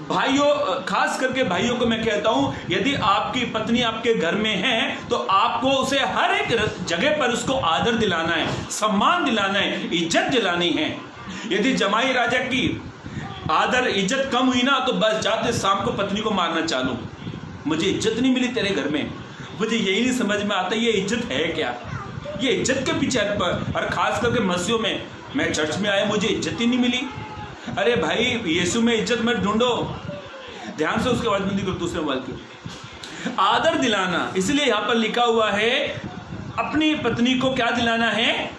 B: भाइयों, खास करके भाइयों को मैं कहता हूं, यदि आपकी पत्नी आपके घर में है तो आपको उसे हर एक जगह पर उसको आदर दिलाना है, सम्मान दिलाना है, इज्जत दिलानी है। यदि जमाई राजा की आदर इज्जत कम हुई ना तो बस जाते शाम को पत्नी को मारना चालू। मुझे इज्जत नहीं मिली तेरे घर में, मुझे यही नहीं समझ में आता ये इज्जत है क्या, ये इज्जत के पीछे और खास करके मसीहों में, मैं चर्च में आया मुझे इज्जत ही नहीं मिली। अरे भाई यीशु में इज्जत मत ढूंढो, ध्यान से उसके बाद बंदी करो दूसरे मोबाइल की। आदर दिलाना, इसलिए यहाँ पर लिखा हुआ है अपनी पत्नी को क्या दिलाना है?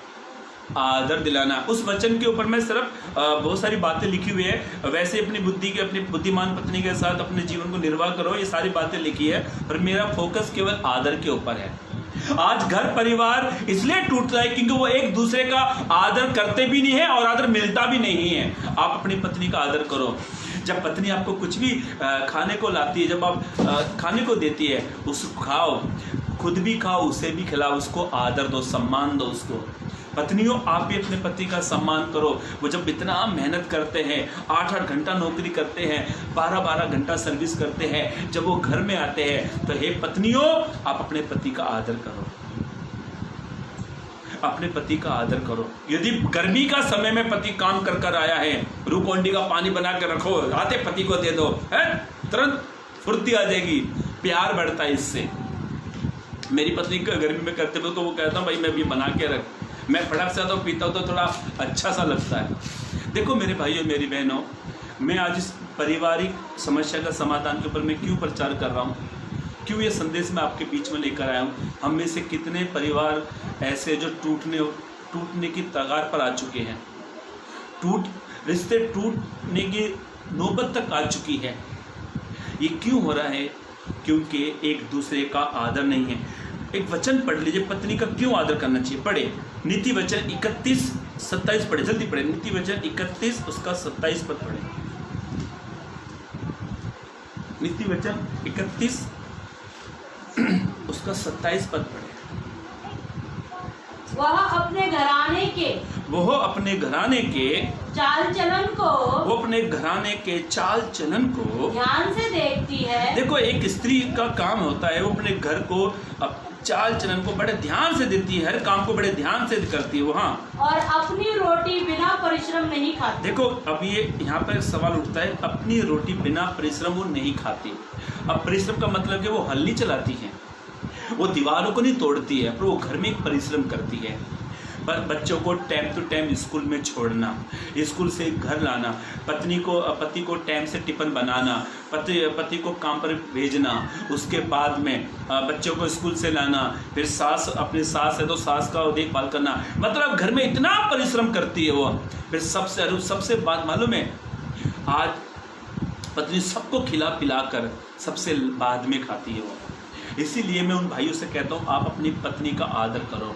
B: आदर दिलाना। उस वचन के ऊपर मैं सिर्फ बहुत सारी बातें लिखी हुई है, वैसे अपनी बुद्धिमान पत्नी के साथ अपने जीवन को निर्वाह करो, ये सारी बातें लिखी है, पर मेरा फोकस केवल आदर के ऊपर है। आज घर परिवार इसलिए टूटता है क्योंकि वो एक दूसरे का आदर करते भी नहीं है और आदर मिलता भी नहीं है। आप अपनी पत्नी का आदर करो। जब पत्नी आपको कुछ भी खाने को लाती है, जब आप खाने को देती है, उसको खाओ, खुद भी खाओ, उसे भी खिलाओ, उसको आदर दो, सम्मान दो उसको। पत्नियों, आप भी अपने पति का सम्मान करो। वो जब इतना मेहनत करते हैं, 8-8 घंटा नौकरी करते हैं, 12-12 घंटा सर्विस करते हैं, जब वो घर में आते हैं तो हे पत्नियों, आप अपने पति का आदर करो। अपने पति का आदर करो। यदि गर्मी का समय में पति काम कर कर आया है, ग्लूकोन डी का पानी बना के रखो, आते पति को दे दो, है तुरंत फुर्ती आ जाएगी, प्यार बढ़ता है इससे। मेरी पत्नी का गर्मी में करते हुए तो वो कहता हूँ भाई मैं भी बना के रख, मैं फटक से आता हूँ पीता हूँ तो थोड़ा अच्छा सा लगता है। देखो मेरे भाइयों मेरी बहनों, मैं आज इस पारिवारिक समस्या का समाधान के ऊपर मैं क्यों प्रचार कर रहा हूँ, क्यों ये संदेश मैं आपके बीच में लेकर आया हूँ। हम में से कितने परिवार ऐसे जो टूटने की कगार पर आ चुके हैं, रिश्ते टूटने की नौबत तक आ चुकी है। ये क्यों हो रहा है? क्योंकि एक दूसरे का आदर नहीं है। एक वचन पढ़ लीजिए, पत्नी का क्यों आदर करना चाहिए। पढ़े नीति वचन 31-27 पढ़े, जल्दी पढ़े। नीति वचन 31 उसका 27 पद पढ़े। नीति वचन 31 उसका 27 पद पढ़े।
A: वह अपने घराने के चाल चलन को,
B: वो अपने घराने के चाल चलन को
A: ध्यान से देखती है।
B: देखो एक स्त्री का काम होता है, वो अपने घर को चाल चलन को बड़े ध्यान से देती है, हर काम को बड़े ध्यान से करती है। वहाँ
A: और अपनी रोटी बिना परिश्रम नहीं खाती। देखो
B: अब ये यहाँ पर सवाल उठता है, अपनी रोटी बिना परिश्रम वो नहीं खाती। अब परिश्रम का मतलब कि वो हल नहीं चलाती है, वो दीवारों को नहीं तोड़ती है, पर वो घर में एक परिश्रम करती है। पर बच्चों को टाइम टू टाइम स्कूल में छोड़ना, स्कूल से घर लाना, पति को टाइम से टिफिन बनाना, पति को काम पर भेजना, उसके बाद में बच्चों को स्कूल से लाना, फिर अपनी सास है तो सास का देखभाल करना, मतलब घर में इतना परिश्रम करती है वो। फिर सबसे बात मालूम है, आज पत्नी सबको खिला पिला कर सबसे बाद में खाती है वो। इसीलिए मैं उन भाइयों से कहता हूँ आप अपनी पत्नी का आदर करो,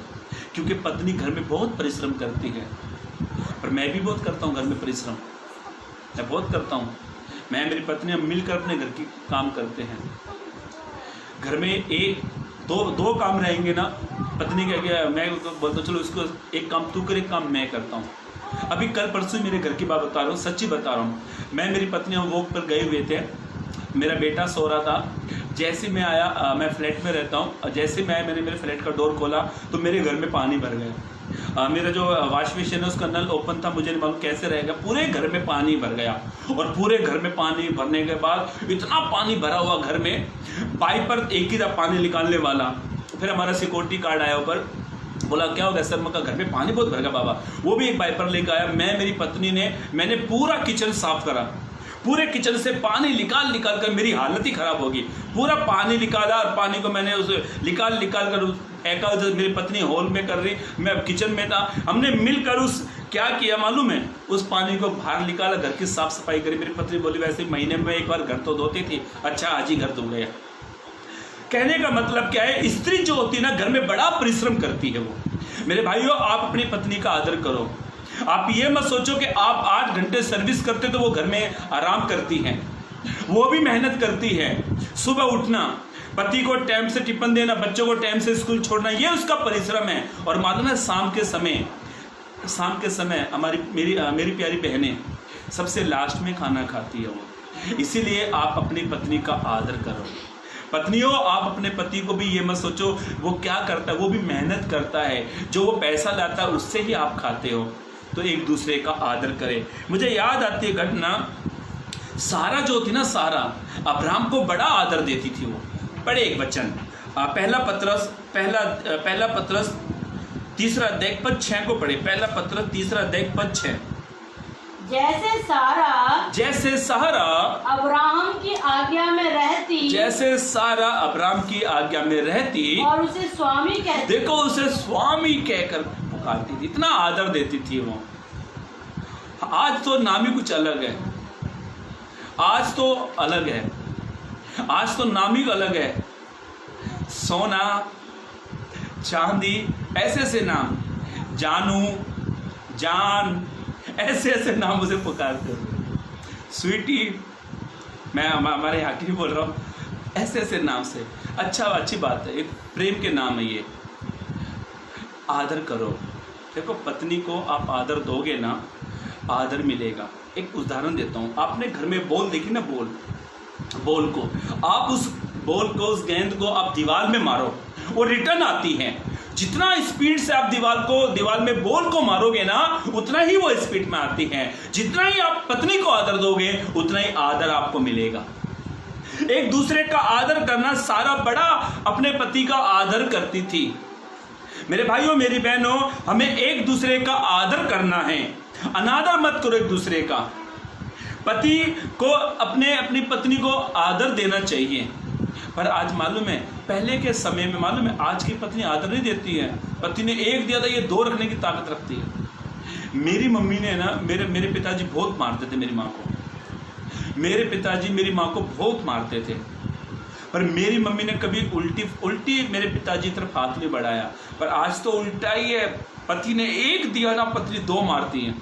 B: क्योंकि पत्नी घर में बहुत परिश्रम करती है। पर मैं भी बहुत करता हूँ घर में परिश्रम, मैं बहुत करता हूँ। मैं मेरी पत्नी मिलकर अपने घर की काम करते हैं। घर में एक दो काम रहेंगे ना, पत्नी कह गया मैं बोलता चलो इसको एक काम तू कर, एक काम मैं करता हूँ। अभी कल परसों मेरे घर की बात बता रहा हूँ, सच्ची बता रहा हूँ। मैं मेरी पत्नी वॉक पर गए हुए थे, मेरा बेटा सो रहा था। जैसे मैं आया, मैं फ्लैट में रहता हूँ, जैसे मैं मैंने मेरे फ्लैट का डोर खोला तो मेरे घर में पानी भर गया। मेरा जो वॉश बेसिन है उसका नल ओपन था, मुझे नहीं मालूम कैसे रहेगा, पूरे घर में पानी भर गया। और पूरे घर में पानी भरने के बाद इतना पानी भरा हुआ घर में, पाइपर एक ही था पानी निकालने वाला। फिर हमारा सिक्योरिटी गार्ड आया ऊपर, बोला क्या हो गया सर? मैं घर में पानी बहुत भर गया बाबा। वो भी एक पाइपर लेकर आया। मेरी पत्नी मैंने पूरा किचन साफ करा, पूरे किचन से पानी निकाल कर मेरी हालत ही खराब होगी। पूरा पानी निकाला और पानी को मैंने उसे निकाल कर फेंका। मेरी पत्नी हॉल में कर रही, मैं किचन में था। हमने मिलकर क्या किया मालूम है, उस पानी को बाहर निकाला, घर की साफ सफाई करी। मेरी पत्नी बोली वैसे महीने में एक बार घर तो धोती थी। अच्छा आज ही घर धो गया। कहने का मतलब क्या है, स्त्री जो होती है ना घर में बड़ा परिश्रम करती है वो। मेरे भाइयों आप अपनी पत्नी का आदर करो। आप ये मत सोचो कि आप 8 घंटे सर्विस करते तो वो घर में आराम करती हैं, वो भी मेहनत करती है। सुबह उठना, पति को टाइम से टिफिन देना, बच्चों को टाइम से स्कूल छोड़ना, ये उसका परिश्रम है। और मालूम है शाम के समय मेरी प्यारी बहनें सबसे लास्ट में खाना खाती है वो। इसीलिए आप अपनी पत्नी का आदर करो। पत्नियों आप अपने पति को भी ये मत सोचो वो क्या करता है, वो भी मेहनत करता है, जो वो पैसा लाता है उससे ही आप खाते हो। तो एक दूसरे का आदर करें। मुझे याद आती है घटना, सारा जो थी ना, सारा अब्राहम को बड़ा आदर देती थी वो। पढ़े एक वचन, पहला पत्रस 3 अध्याय पद 6 को पढ़े। पहला पत्रस 3 अध्याय पद 6।
A: जैसे सारा अब्राहम की आज्ञा में रहती, और उसे स्वामी कहती।
B: देखो उसे स्वामी कहकर पुकारती थी, इतना आदर देती थी वो। आज तो नाम ही कुछ अलग है, आज तो नाम ही अलग है। सोना चांदी ऐसे नाम, जानू जान ऐसे नाम उसे पुकारते थे। स्वीटी, मैं हमारे यहाँ की बोल रहा हूँ, ऐसे नाम से। अच्छी बात है, एक प्रेम के नाम है ये। आदर करो। देखो पत्नी को आप आदर दोगे ना, आदर मिलेगा। एक उदाहरण देता हूँ, आपने घर में बॉल देखी ना, बॉल को आप उस गेंद को आप दीवार में मारो, वो रिटर्न आती है। जितना स्पीड से आप दीवार में बॉल को मारोगे ना, उतना ही वो स्पीड में आती है। जितना ही आप पत्नी को आदर दोगे, उतना ही आदर आपको मिलेगा। एक दूसरे का आदर करना, सारा बड़ा अपने पति का आदर करती थी। मेरे भाइयों, मेरी बहनों, हमें एक दूसरे का आदर करना है, अनादर मत करो एक दूसरे का। पति को अपनी पत्नी को आदर देना चाहिए। पर आज मालूम है, पहले के समय में मालूम है, आज की पत्नी आदर नहीं देती है। पति ने एक दिया था, ये दो रखने की ताकत रखती है। मेरी मम्मी ने ना, मेरे पिताजी बहुत मारते थे मेरी माँ को। मेरे पिताजी मेरी माँ को बहुत मारते थे, पर मेरी मम्मी ने कभी उल्टी मेरे पिताजी की तरफ हाथ नहीं बढ़ाया। पर आज तो उल्टा ही है, पति ने एक दिया ना, पत्नी दो मारती है।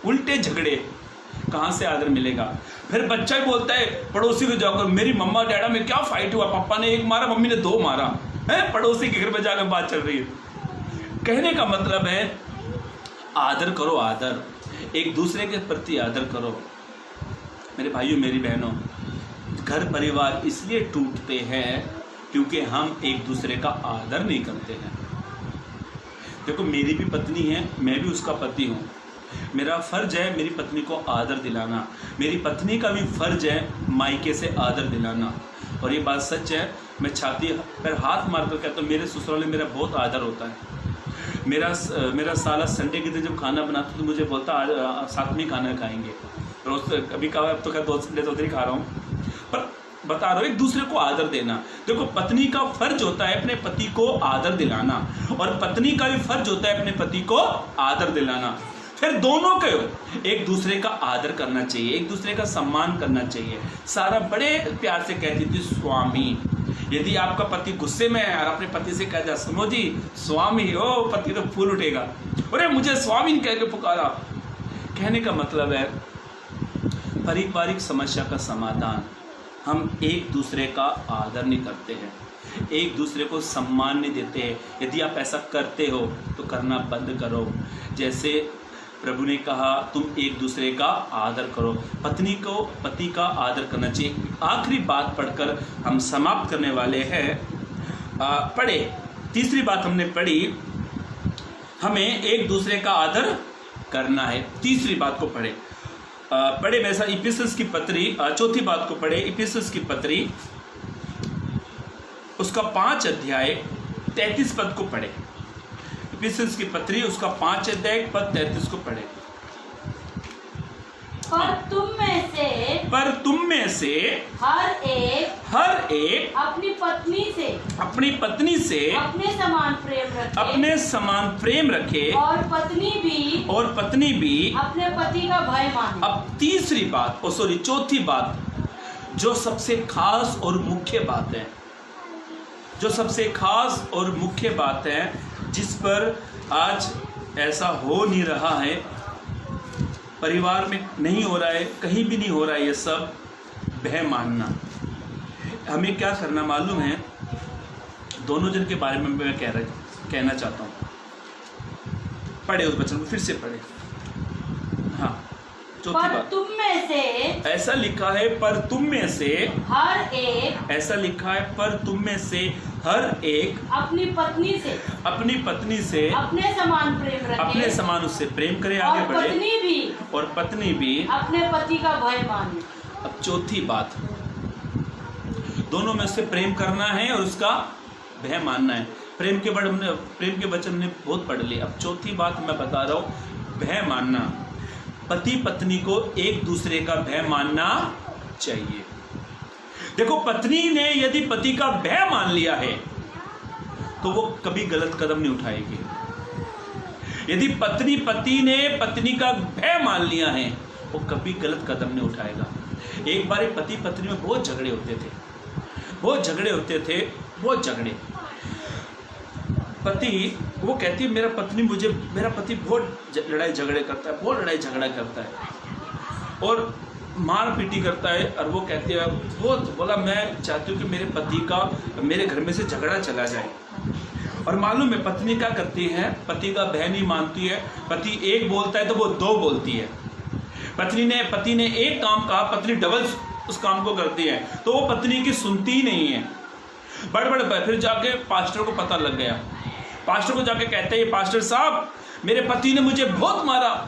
B: उल्टे झगड़े, कहाँ से आदर मिलेगा? फिर बच्चा ही बोलता है पड़ोसी को जाकर, मेरी मम्मा डैडा में क्या फाइट हुआ, पापा ने एक मारा, मम्मी ने दो मारा है। पड़ोसी के घर में जाकर बात चल रही है। कहने का मतलब है, आदर करो, आदर, एक दूसरे के प्रति आदर करो। मेरे भाइयों, मेरी बहनों, घर परिवार इसलिए टूटते हैं क्योंकि हम एक दूसरे का आदर नहीं करते हैं। देखो, मेरी भी पत्नी है, मैं भी उसका पति हूँ। मेरा फर्ज है मेरी पत्नी को आदर दिलाना, मेरी पत्नी का भी फर्ज है मायके से आदर दिलाना। और ये बात सच है, मैं छाती पर हाथ मार कर कहता हूँ, मेरे ससुराल में मेरा बहुत आदर होता है। मेरा साला संडे के दिन जब खाना बनाता तो मुझे बोलता आज साथ में खाना खाएंगे। रोज कभी कहा, अब तो क्या 2 संडे तो ही खा रहा हूँ, पर बता रहा हूँ एक दूसरे को आदर देना। देखो, पत्नी का फर्ज होता है अपने पति को आदर दिलाना, और पत्नी का भी फर्ज होता है अपने पति को आदर दिलाना। फिर दोनों को एक दूसरे का आदर करना चाहिए, एक दूसरे का सम्मान करना चाहिए। सारा बड़े प्यार से कहती थी स्वामी। यदि आपका पति गुस्से में है और अपने पति से कहता सुनो जी स्वामी हो, पति तो फूल उठेगा, अरे मुझे स्वामी कह के पुकारा। कहने का मतलब है, पारिवारिक समस्या का समाधान, हम एक दूसरे का आदर नहीं करते हैं, एक दूसरे को सम्मान नहीं देते हैं। यदि आप ऐसा करते हो तो करना बंद करो। जैसे प्रभु ने कहा, तुम एक दूसरे का आदर करो, पत्नी को पति का आदर करना चाहिए। आखिरी बात पढ़कर हम समाप्त करने वाले हैं। पढ़े, तीसरी बात हमने पढ़ी, हमें एक दूसरे का आदर करना है। तीसरी बात को पढ़े वैसा इफिसुस की पत्री, चौथी बात को पढ़े, इफिसुस की पत्री उसका 5 अध्याय 33 पद को पढ़े। इफिसुस की पत्री उसका 5 अध्याय पद 33 को पढ़े।
A: पर तुम में से हर एक अपनी पत्नी से अपने समान प्रेम रखे और पत्नी भी अपने पति का भय माने। अब तीसरी बात, चौथी बात, जो सबसे खास और मुख्य बात है, जिस पर आज ऐसा हो नहीं रहा है, परिवार में नहीं हो रहा है, कहीं भी नहीं हो रहा है, ये सब भय मानना। हमें क्या करना मालूम है? दोनों जन के बारे में मैं कहना चाहता हूँ। पढ़े उस वचन को, फिर से पढ़े। हाँ, चौथी बात, तुम में से ऐसा लिखा है, पर तुम में से हर एक, ऐसा लिखा है, पर तुम में से हर एक अपनी पत्नी से अपने समान प्रेम रखे, अपने समान उससे प्रेम करे, आगे बढ़े, और पत्नी भी अपने पति का भय माने। अब चौथी बात, दोनों में से प्रेम करना है और उसका भय मानना है। प्रेम के वचन हमने बहुत पढ़ लिए। अब चौथी बात मैं बता रहा हूँ, भय मानना। पति पत्नी को एक दूसरे का भय मानना चाहिए। देखो, पत्नी ने यदि पति का भय मान लिया है तो वो कभी गलत कदम नहीं उठाएगी। यदि पति ने पत्नी का भय मान लिया है, वो कभी गलत कदम नहीं उठाएगा। एक बार पति पत्नी में बहुत झगड़े होते थे। पति, वो कहती है मेरा पति बहुत लड़ाई झगड़ा करता है और मार पीटी करता है। और वो कहती है, बोला मैं चाहती हूँ कि मेरे पति का मेरे घर में से झगड़ा चला जाए। और मालूम है पत्नी क्या करती है? पति का भय नहीं मानती है। पति एक बोलता है तो वो 2 बोलती है। पति ने एक काम कहा, पत्नी डबल उस काम को करती है, तो वो पत्नी की सुनती ही नहीं है। बड़े फिर जाके पास्टर को पता लग गया।
B: पास्टर को जाके कहते हैं, पास्टर साहब मेरे पति ने मुझे बहुत मारा,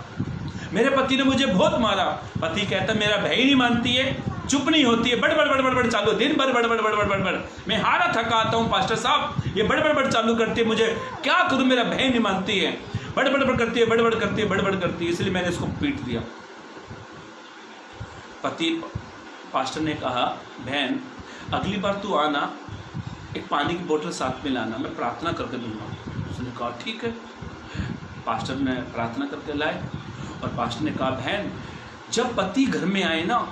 B: मेरे पति ने मुझे बहुत मारा। पति कहता है मेरा भाई नहीं मानती है, चुप नहीं होती है, बड़ चालू, दिन भर बड़, मैं हारा थका आता हूँ पास्टर साहब, ये बड़ चालू करती है, मुझे क्या करूँ, मेरा भाई नहीं मानती है, बड़ करती है, बड़ करती है, इसलिए मैंने इसको पीट दिया। पति पास्टर ने कहा बहन अगली बार तू आना, एक पानी की बोतल साथ में लाना, मैं प्रार्थना करके दूंगा। उसने कहा ठीक है। पास्टर ने प्रार्थना करके लाए और पास्टर ने कहा बहन जब पति घर में आए ना,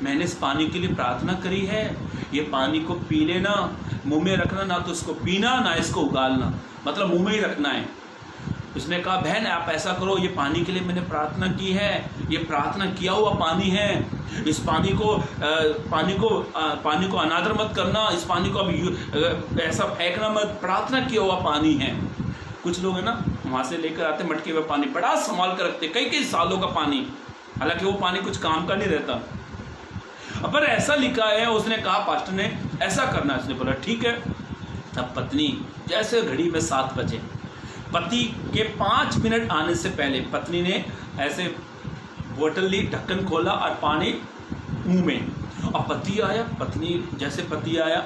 B: मैंने इस पानी के लिए प्रार्थना करी है, ये पानी को पी लेना, मुंह में रखना, ना तो इसको पीना ना इसको उगालना, मतलब मुंह में ही रखना है। उसने कहा बहन आप ऐसा करो, ये पानी के लिए मैंने प्रार्थना की है, ये प्रार्थना किया हुआ पानी है, इस पानी को अनादर मत करना, इस पानी को अब ऐसा फेंकना मत, प्रार्थना किया हुआ पानी है। कुछ लोग है ना वहाँ से लेकर आते मटके में पानी, बड़ा संभाल कर रखते, कई सालों का पानी, हालांकि वो पानी कुछ काम का नहीं रहता। पर ऐसा लिखा है, उसने कहा पास्टर ने ऐसा करना, उसने बोला ठीक है। अब पत्नी जैसे घड़ी में 7 बजे, पति के 5 मिनट आने से पहले पत्नी ने ऐसे बोतल ली, ढक्कन खोला और पानी मुंह में, और पति आया, पत्नी जैसे पति आया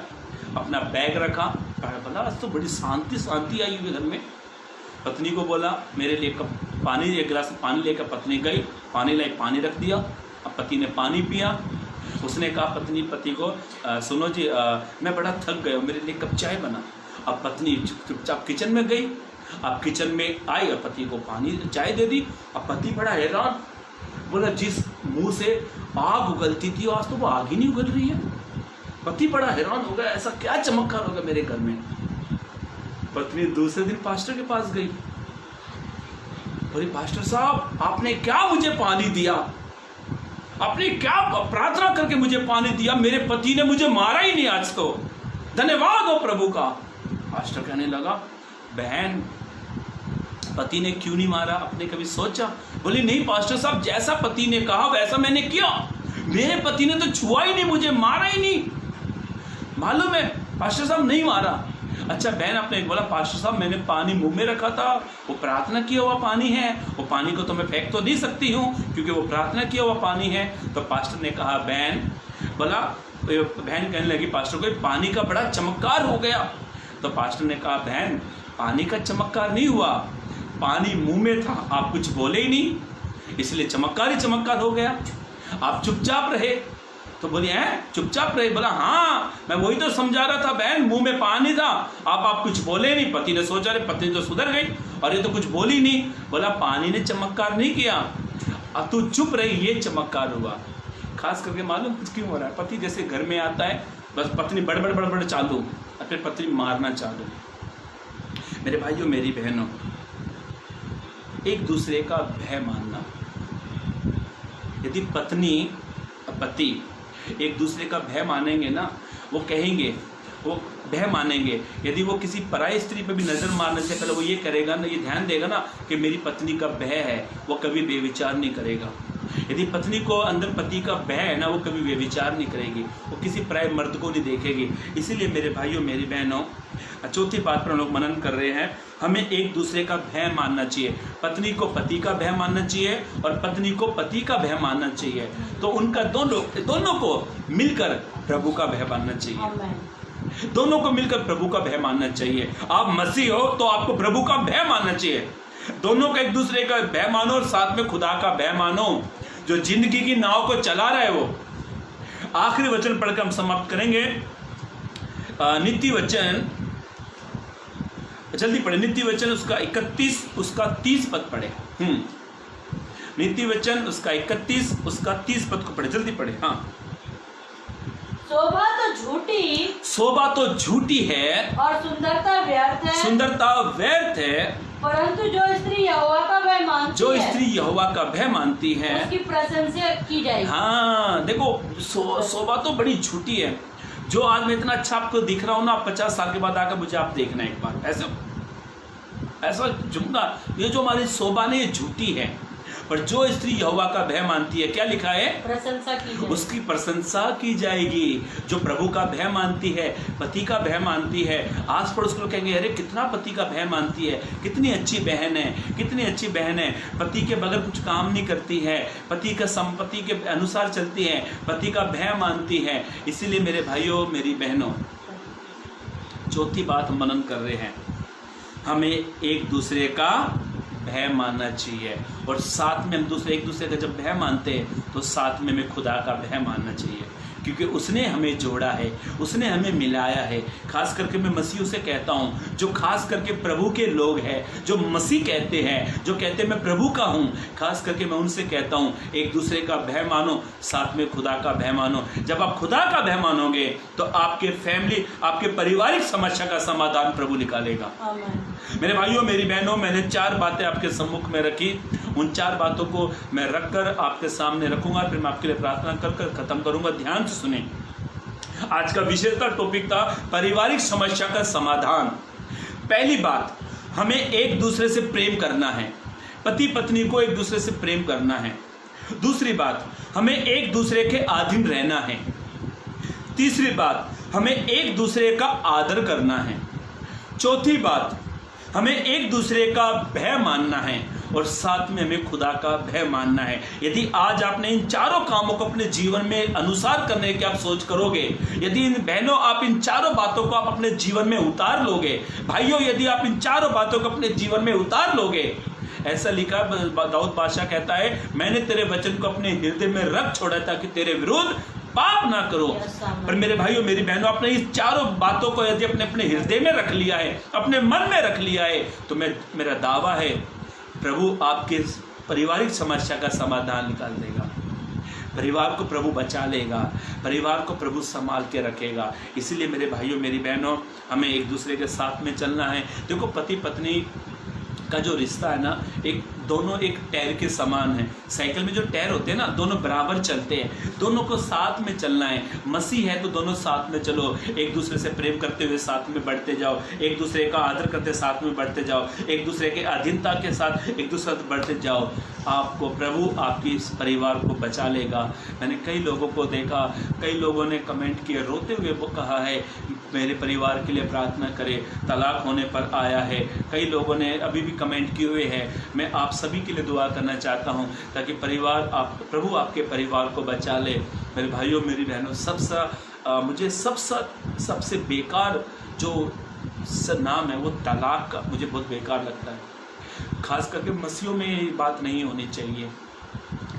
B: अपना बैग रखा, बोला आज तो बड़ी शांति आई हुई घर में। पत्नी को बोला मेरे लिए कप पानी, एक गिलास पानी लेकर पत्नी गई, पानी लाई, पानी रख दिया। अब पति ने पानी पिया। उसने कहा पति को सुनो जी मैं बड़ा थक गया हूँ, मेरे लिए कप चाय बना। अब पत्नी चुपचाप किचन में गई। अब किचन में आई और पति को पानी चाय दे दी। अब पति बड़ा हैरान, बोला जिस मुंह से आग उगलती थी आज तो वो आग ही नहीं उगल रही है। पति बड़ा हैरान हो गया, ऐसा क्या चमत्कार होगा मेरे घर में। पत्नी दूसरे दिन पास्टर के पास गई, बोली पास्टर साहब आपने क्या मुझे पानी दिया, आपने क्या प्रार्थना करके मुझे पानी दिया, मेरे पति ने मुझे मारा ही नहीं आज तो, धन्यवाद हो प्रभु का। पास्टर कहने लगा बहन पति ने क्यों नहीं मारा, आपने कभी सोचा? बोली नहीं पास्टर साहब जैसा पति ने कहा वैसा मैंने किया, मेरे पति ने तो छुआ ही नहीं, मुझे मारा ही नहीं, मालूम है पास्टर साहब नहीं मारा। अच्छा बहन आपने बोला पास्टर साहब मैंने पानी मुंह में रखा था, वो प्रार्थना किया हुआ पानी है, वो पानी को तो मैं फेंक तो नहीं सकती हूँ क्योंकि वो प्रार्थना किया हुआ पानी है। तो पास्टर ने कहा बहन, बोला बहन कहने लगी पास्टर को पानी का बड़ा चमत्कार हो गया। तो पास्टर ने कहा बहन पानी का चमत्कार नहीं हुआ, पानी मुंह में था, आप कुछ बोले ही नहीं इसलिए चमत्कार ही चमत्कार हो गया, आप चुपचाप रहे। तो बोली हैं चुपचाप रहे? बोला हाँ मैं वही तो समझा रहा था बहन, मुंह में पानी था, आप कुछ बोले नहीं। पति ने सोचा रहे पत्नी तो सुधर गई और ये तो कुछ बोली नहीं। बोला पानी ने चमत्कार नहीं किया, अब तू चुप रही, ये चमत्कार हुआ। खास करके मालूम कुछ क्यों हो रहा है, पति जैसे घर में आता है बस पत्नी बड़बड़ चालू, और फिर पत्नी मारना चालू। मेरे भाइयों मेरी बहनों, एक दूसरे का भय मानना। यदि पत्नी और पति एक दूसरे का भय मानेंगे ना, वो कहेंगे, वो भय मानेंगे। यदि वो किसी पराई स्त्री पे भी नज़र मारने से पहले वो ये करेगा ना, ये ध्यान देगा ना कि मेरी पत्नी का भय है, वो कभी बेविचार नहीं करेगा। यदि पत्नी को अंदर पति का भय है ना, वो कभी बेविचार नहीं करेगी, वो किसी पराये मर्द को नहीं देखेगी। इसीलिए मेरे भाइयों मेरी बहनों, चौथी बात पर हम लोग मनन कर रहे हैं, हमें एक दूसरे का भय मानना चाहिए। पत्नी को पति का भय मानना चाहिए और पत्नी को पति का भय मानना चाहिए। तो उनका दोनों को मिलकर प्रभु का भय मानना चाहिए। दोनों को मिलकर प्रभु का भय मानना चाहिए। आप मसीह हो तो आपको प्रभु का भय मानना चाहिए। दोनों का एक दूसरे का भय मानो और साथ में खुदा का भय मानो, जो जिंदगी की नाव को चला रहा है वो। आखिरी वचन पढ़कर हम समाप्त करेंगे। नीति वचन जल्दी पढ़े, नीति वचन उसका 31 उसका 30 पद पढ़े। नीति वचन उसका 31 उसका 30 पद को पढ़े, जल्दी पढ़े। हाँ, शोभा तो झूठी है
A: और सुंदरता व्यर्थ है,
B: सुंदरता व्यर्थ है,
A: परंतु जो स्त्री यहोवा का भय मानती है,
B: जो स्त्री यहोवा का भय मानती है
A: उसकी प्रशंसा की जाएगी।
B: हाँ देखो शोभा तो बड़ी झूठी है। जो आज मैं इतना अच्छा आपको दिख रहा हूँ ना, आप 50 साल के बाद आकर मुझे आप देखना एक बार, ऐसा झुमका, ये जो हमारी शोभा नहीं झूठी है। पर जो स्त्री यहोवा का भय मानती है, क्या लिखा है,
A: प्रशंसा की जाएगी।
B: उसकी प्रशंसा की जाएगी। जो प्रभु का भय मानती है, पति का भय मानती है, आस पड़ोस के लोग कहेंगे अरे कितना पति का भय मानती है, कितनी अच्छी बहन है, कितनी अच्छी बहन है, पति के बगैर कुछ काम नहीं करती है, पति का संपत्ति के अनुसार चलती है, पति का भय मानती है। इसीलिए मेरे भाइयों मेरी बहनों, चौथी बात हम मनन कर रहे हैं, हमें एक दूसरे का भय मानना चाहिए। और साथ में हम एक दूसरे का जब भय मानते हैं तो साथ में हमें खुदा का भय मानना चाहिए, क्योंकि उसने हमें जोड़ा है, उसने हमें मिलाया है। खास करके मैं मसीह से कहता हूँ, जो खास करके प्रभु के लोग हैं, जो मसीह कहते हैं, जो कहते हैं मैं प्रभु का हूँ, खास करके मैं उनसे कहता हूँ एक दूसरे का भय मानो, साथ में खुदा का भय मानो। जब आप खुदा का भय मानोगे तो आपके फैमिली, आपके पारिवारिक समस्या का समाधान प्रभु निकालेगा। मेरे भाइयों मेरी बहनों, मैंने 4 बातें आपके सम्मुख में रखी, उन 4 बातों को मैं रखकर आपके सामने रखूंगा, फिर मैं आपके लिए प्रार्थना कर खत्म करूंगा। ध्यान से सुने, आज का विषय का टॉपिक था पारिवारिक समस्या का समाधान। पहली बात, हमें एक दूसरे से प्रेम करना है, पति पत्नी को एक दूसरे से प्रेम करना है। दूसरी बात, हमें एक दूसरे के अधीन रहना है। तीसरी बात, हमें एक दूसरे का आदर करना है। चौथी बात, हमें एक दूसरे का भय मानना है, और साथ में हमें खुदा का भय मानना है। यदि आज आपने इन 4 कामों को अपने जीवन में अनुसार करने की आप सोच करोगे, यदि इन बहनों आप इन 4 बातों को आप अपने जीवन में उतार लोगे, भाइयों यदि आप इन 4 बातों को अपने जीवन में उतार लोगे, ऐसा लिखा दाऊद बादशाह कहता है, मैंने तेरे वचन को अपने हृदय में रख छोड़ा ताकि तेरे विरुद्ध पाप ना करो। पर मेरे भाइयों मेरी बहनों, आपने इस 4 बातों को यदि अपने अपने हृदय में रख लिया है, अपने मन में रख लिया है, तो मेरा दावा है प्रभु आपके पारिवारिक समस्या का समाधान निकाल देगा। परिवार को प्रभु बचा लेगा, परिवार को प्रभु संभाल के रखेगा। इसीलिए मेरे भाइयों मेरी बहनों, हमें एक दूसरे के साथ में चलना है। देखो पति पत्नी का जो रिश्ता है ना, दोनों एक टायर के समान है। साइकिल में जो टायर होते हैं ना, दोनों बराबर चलते हैं, दोनों को साथ में चलना है। मसीह है तो दोनों साथ में चलो, एक दूसरे से प्रेम करते हुए साथ में बढ़ते जाओ, एक दूसरे का आदर करते साथ में बढ़ते जाओ, एक दूसरे के अधीनता के साथ एक दूसरे से बढ़ते जाओ। आपको प्रभु आपकी इस परिवार को बचा लेगा। मैंने कई लोगों को देखा, कई लोगों ने कमेंट किए, रोते हुए वो कहा है मेरे परिवार के लिए प्रार्थना करें, तलाक होने पर आया है। कई लोगों ने अभी भी कमेंट किए हुए हैं। मैं आप सभी के लिए दुआ करना चाहता हूं ताकि प्रभु आपके परिवार को बचा ले। मेरे भाइयों मेरी बहनों, मुझे सबसे बेकार जो नाम है वो तलाक का मुझे बहुत बेकार लगता है। खास करके मसीहों में ये बात नहीं होनी चाहिए,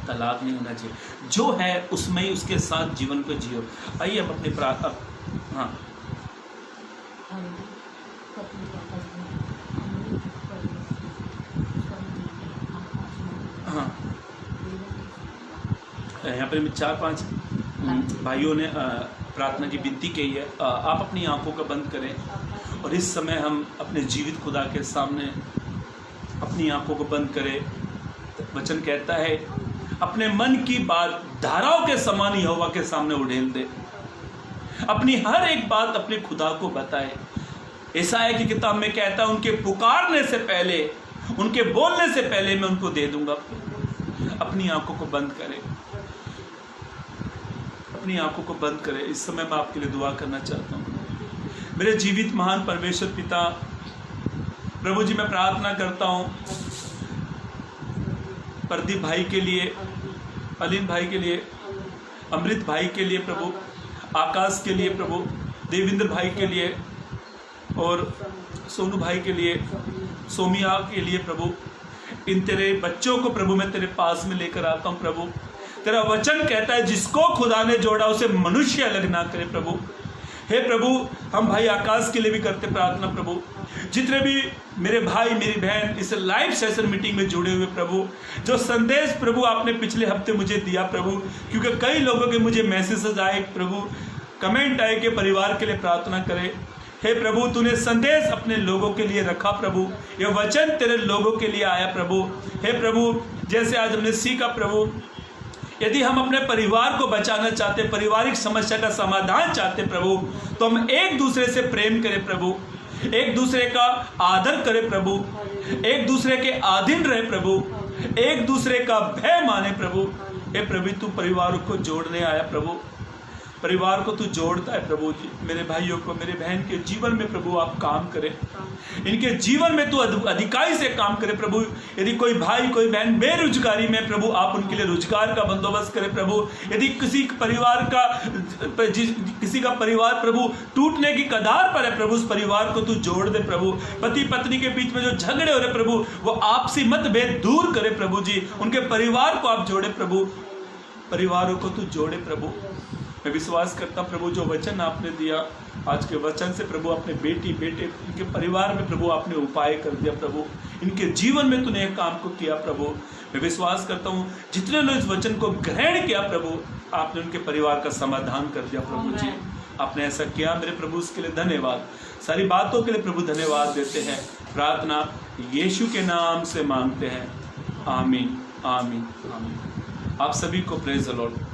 B: तलाक नहीं होना चाहिए। जो है उसमें ही उसके साथ जीवन को जियो। आइए अब अपनी हाँ हाँ यहाँ पर 4-5 भाइयों ने प्रार्थना की विनती की है। आप अपनी आंखों को बंद करें और इस समय हम अपने जीवित खुदा के सामने अपनी आंखों को बंद करें। वचन कहता है अपने मन की बात धाराओं के समान यहोवा के सामने उड़ेल दे, अपनी हर एक बात अपने खुदा को बताए। यशायाह की किताब में कहता है उनके पुकारने से पहले, उनके बोलने से पहले मैं उनको दे दूंगा। अपनी आंखों को बंद करें, अपनी आंखों को बंद करें। इस समय मैं आपके लिए दुआ करना चाहता हूं। मेरे जीवित महान परमेश्वर पिता प्रभु जी, मैं प्रार्थना करता हूं प्रदीप भाई के लिए, अलीन भाई के लिए, अमृत भाई के लिए प्रभु, आकाश के लिए प्रभु, देवेंद्र भाई के लिए और सोनू भाई के लिए, सोमिया के लिए प्रभु। इन तेरे बच्चों को प्रभु मैं तेरे पास में लेकर आता हूं प्रभु। तेरा वचन कहता है जिसको खुदा ने जोड़ा उसे मनुष्य अलग ना करे प्रभु। हे प्रभु, हम भाई आकाश के लिए भी करते प्रार्थना प्रभु। जितने भी मेरे भाई मेरी बहन इस लाइव सेशन मीटिंग में जुड़े हुए प्रभु, जो संदेश प्रभु आपने पिछले हफ्ते मुझे दिया प्रभु, क्योंकि कई लोगों के मुझे मैसेजेस आए प्रभु, कमेंट आए कि परिवार के लिए प्रार्थना करें। हे प्रभु, तूने संदेश अपने लोगों के लिए रखा प्रभु, यह वचन तेरे लोगों के लिए आया प्रभु। हे प्रभु, जैसे आज हमने सीखा प्रभु, यदि हम अपने परिवार को बचाना चाहते, पारिवारिक समस्या का समाधान चाहते प्रभु, तो हम एक दूसरे से प्रेम करें प्रभु, एक दूसरे का आदर करें प्रभु, एक दूसरे के अधीन रहे प्रभु। एक दूसरे का भय माने प्रभु। हे प्रभु तू परिवारों को जोड़ने आया प्रभु, परिवार को तू जोड़ता है प्रभु जी। मेरे भाइयों को, मेरे बहन के जीवन में प्रभु आप काम करें, इनके जीवन में तू अधिकारी से काम करे प्रभु। यदि कोई भाई कोई बहन बेरोजगारी में प्रभु आप उनके लिए रोजगार का बंदोबस्त करें प्रभु। यदि किसी का परिवार प्रभु टूटने की कगार पर है प्रभु, उस परिवार को तू जोड़ दे प्रभु। पति पत्नी के बीच में जो झगड़े हो रहे प्रभु, वो आपसी मतभेद दूर करे प्रभु जी। उनके परिवार को आप जोड़े प्रभु, परिवारों को तू जोड़े प्रभु। मैं विश्वास करता हूं प्रभु, जो वचन आपने दिया आज के वचन से प्रभु, अपने बेटी बेटे इनके परिवार में प्रभु आपने उपाय कर दिया प्रभु, इनके जीवन में तूने एक काम को किया प्रभु। मैं विश्वास करता हूं जितने लोग इस वचन को ग्रहण किया प्रभु, आपने उनके परिवार का समाधान कर दिया प्रभु जी। आपने ऐसा किया मेरे प्रभु, उसके लिए धन्यवाद। सारी बातों के लिए प्रभु धन्यवाद देते हैं। प्रार्थना यीशु के नाम से मांगते हैं, आमीन आमीन आमीन। आप सभी को प्रेज द लॉर्ड।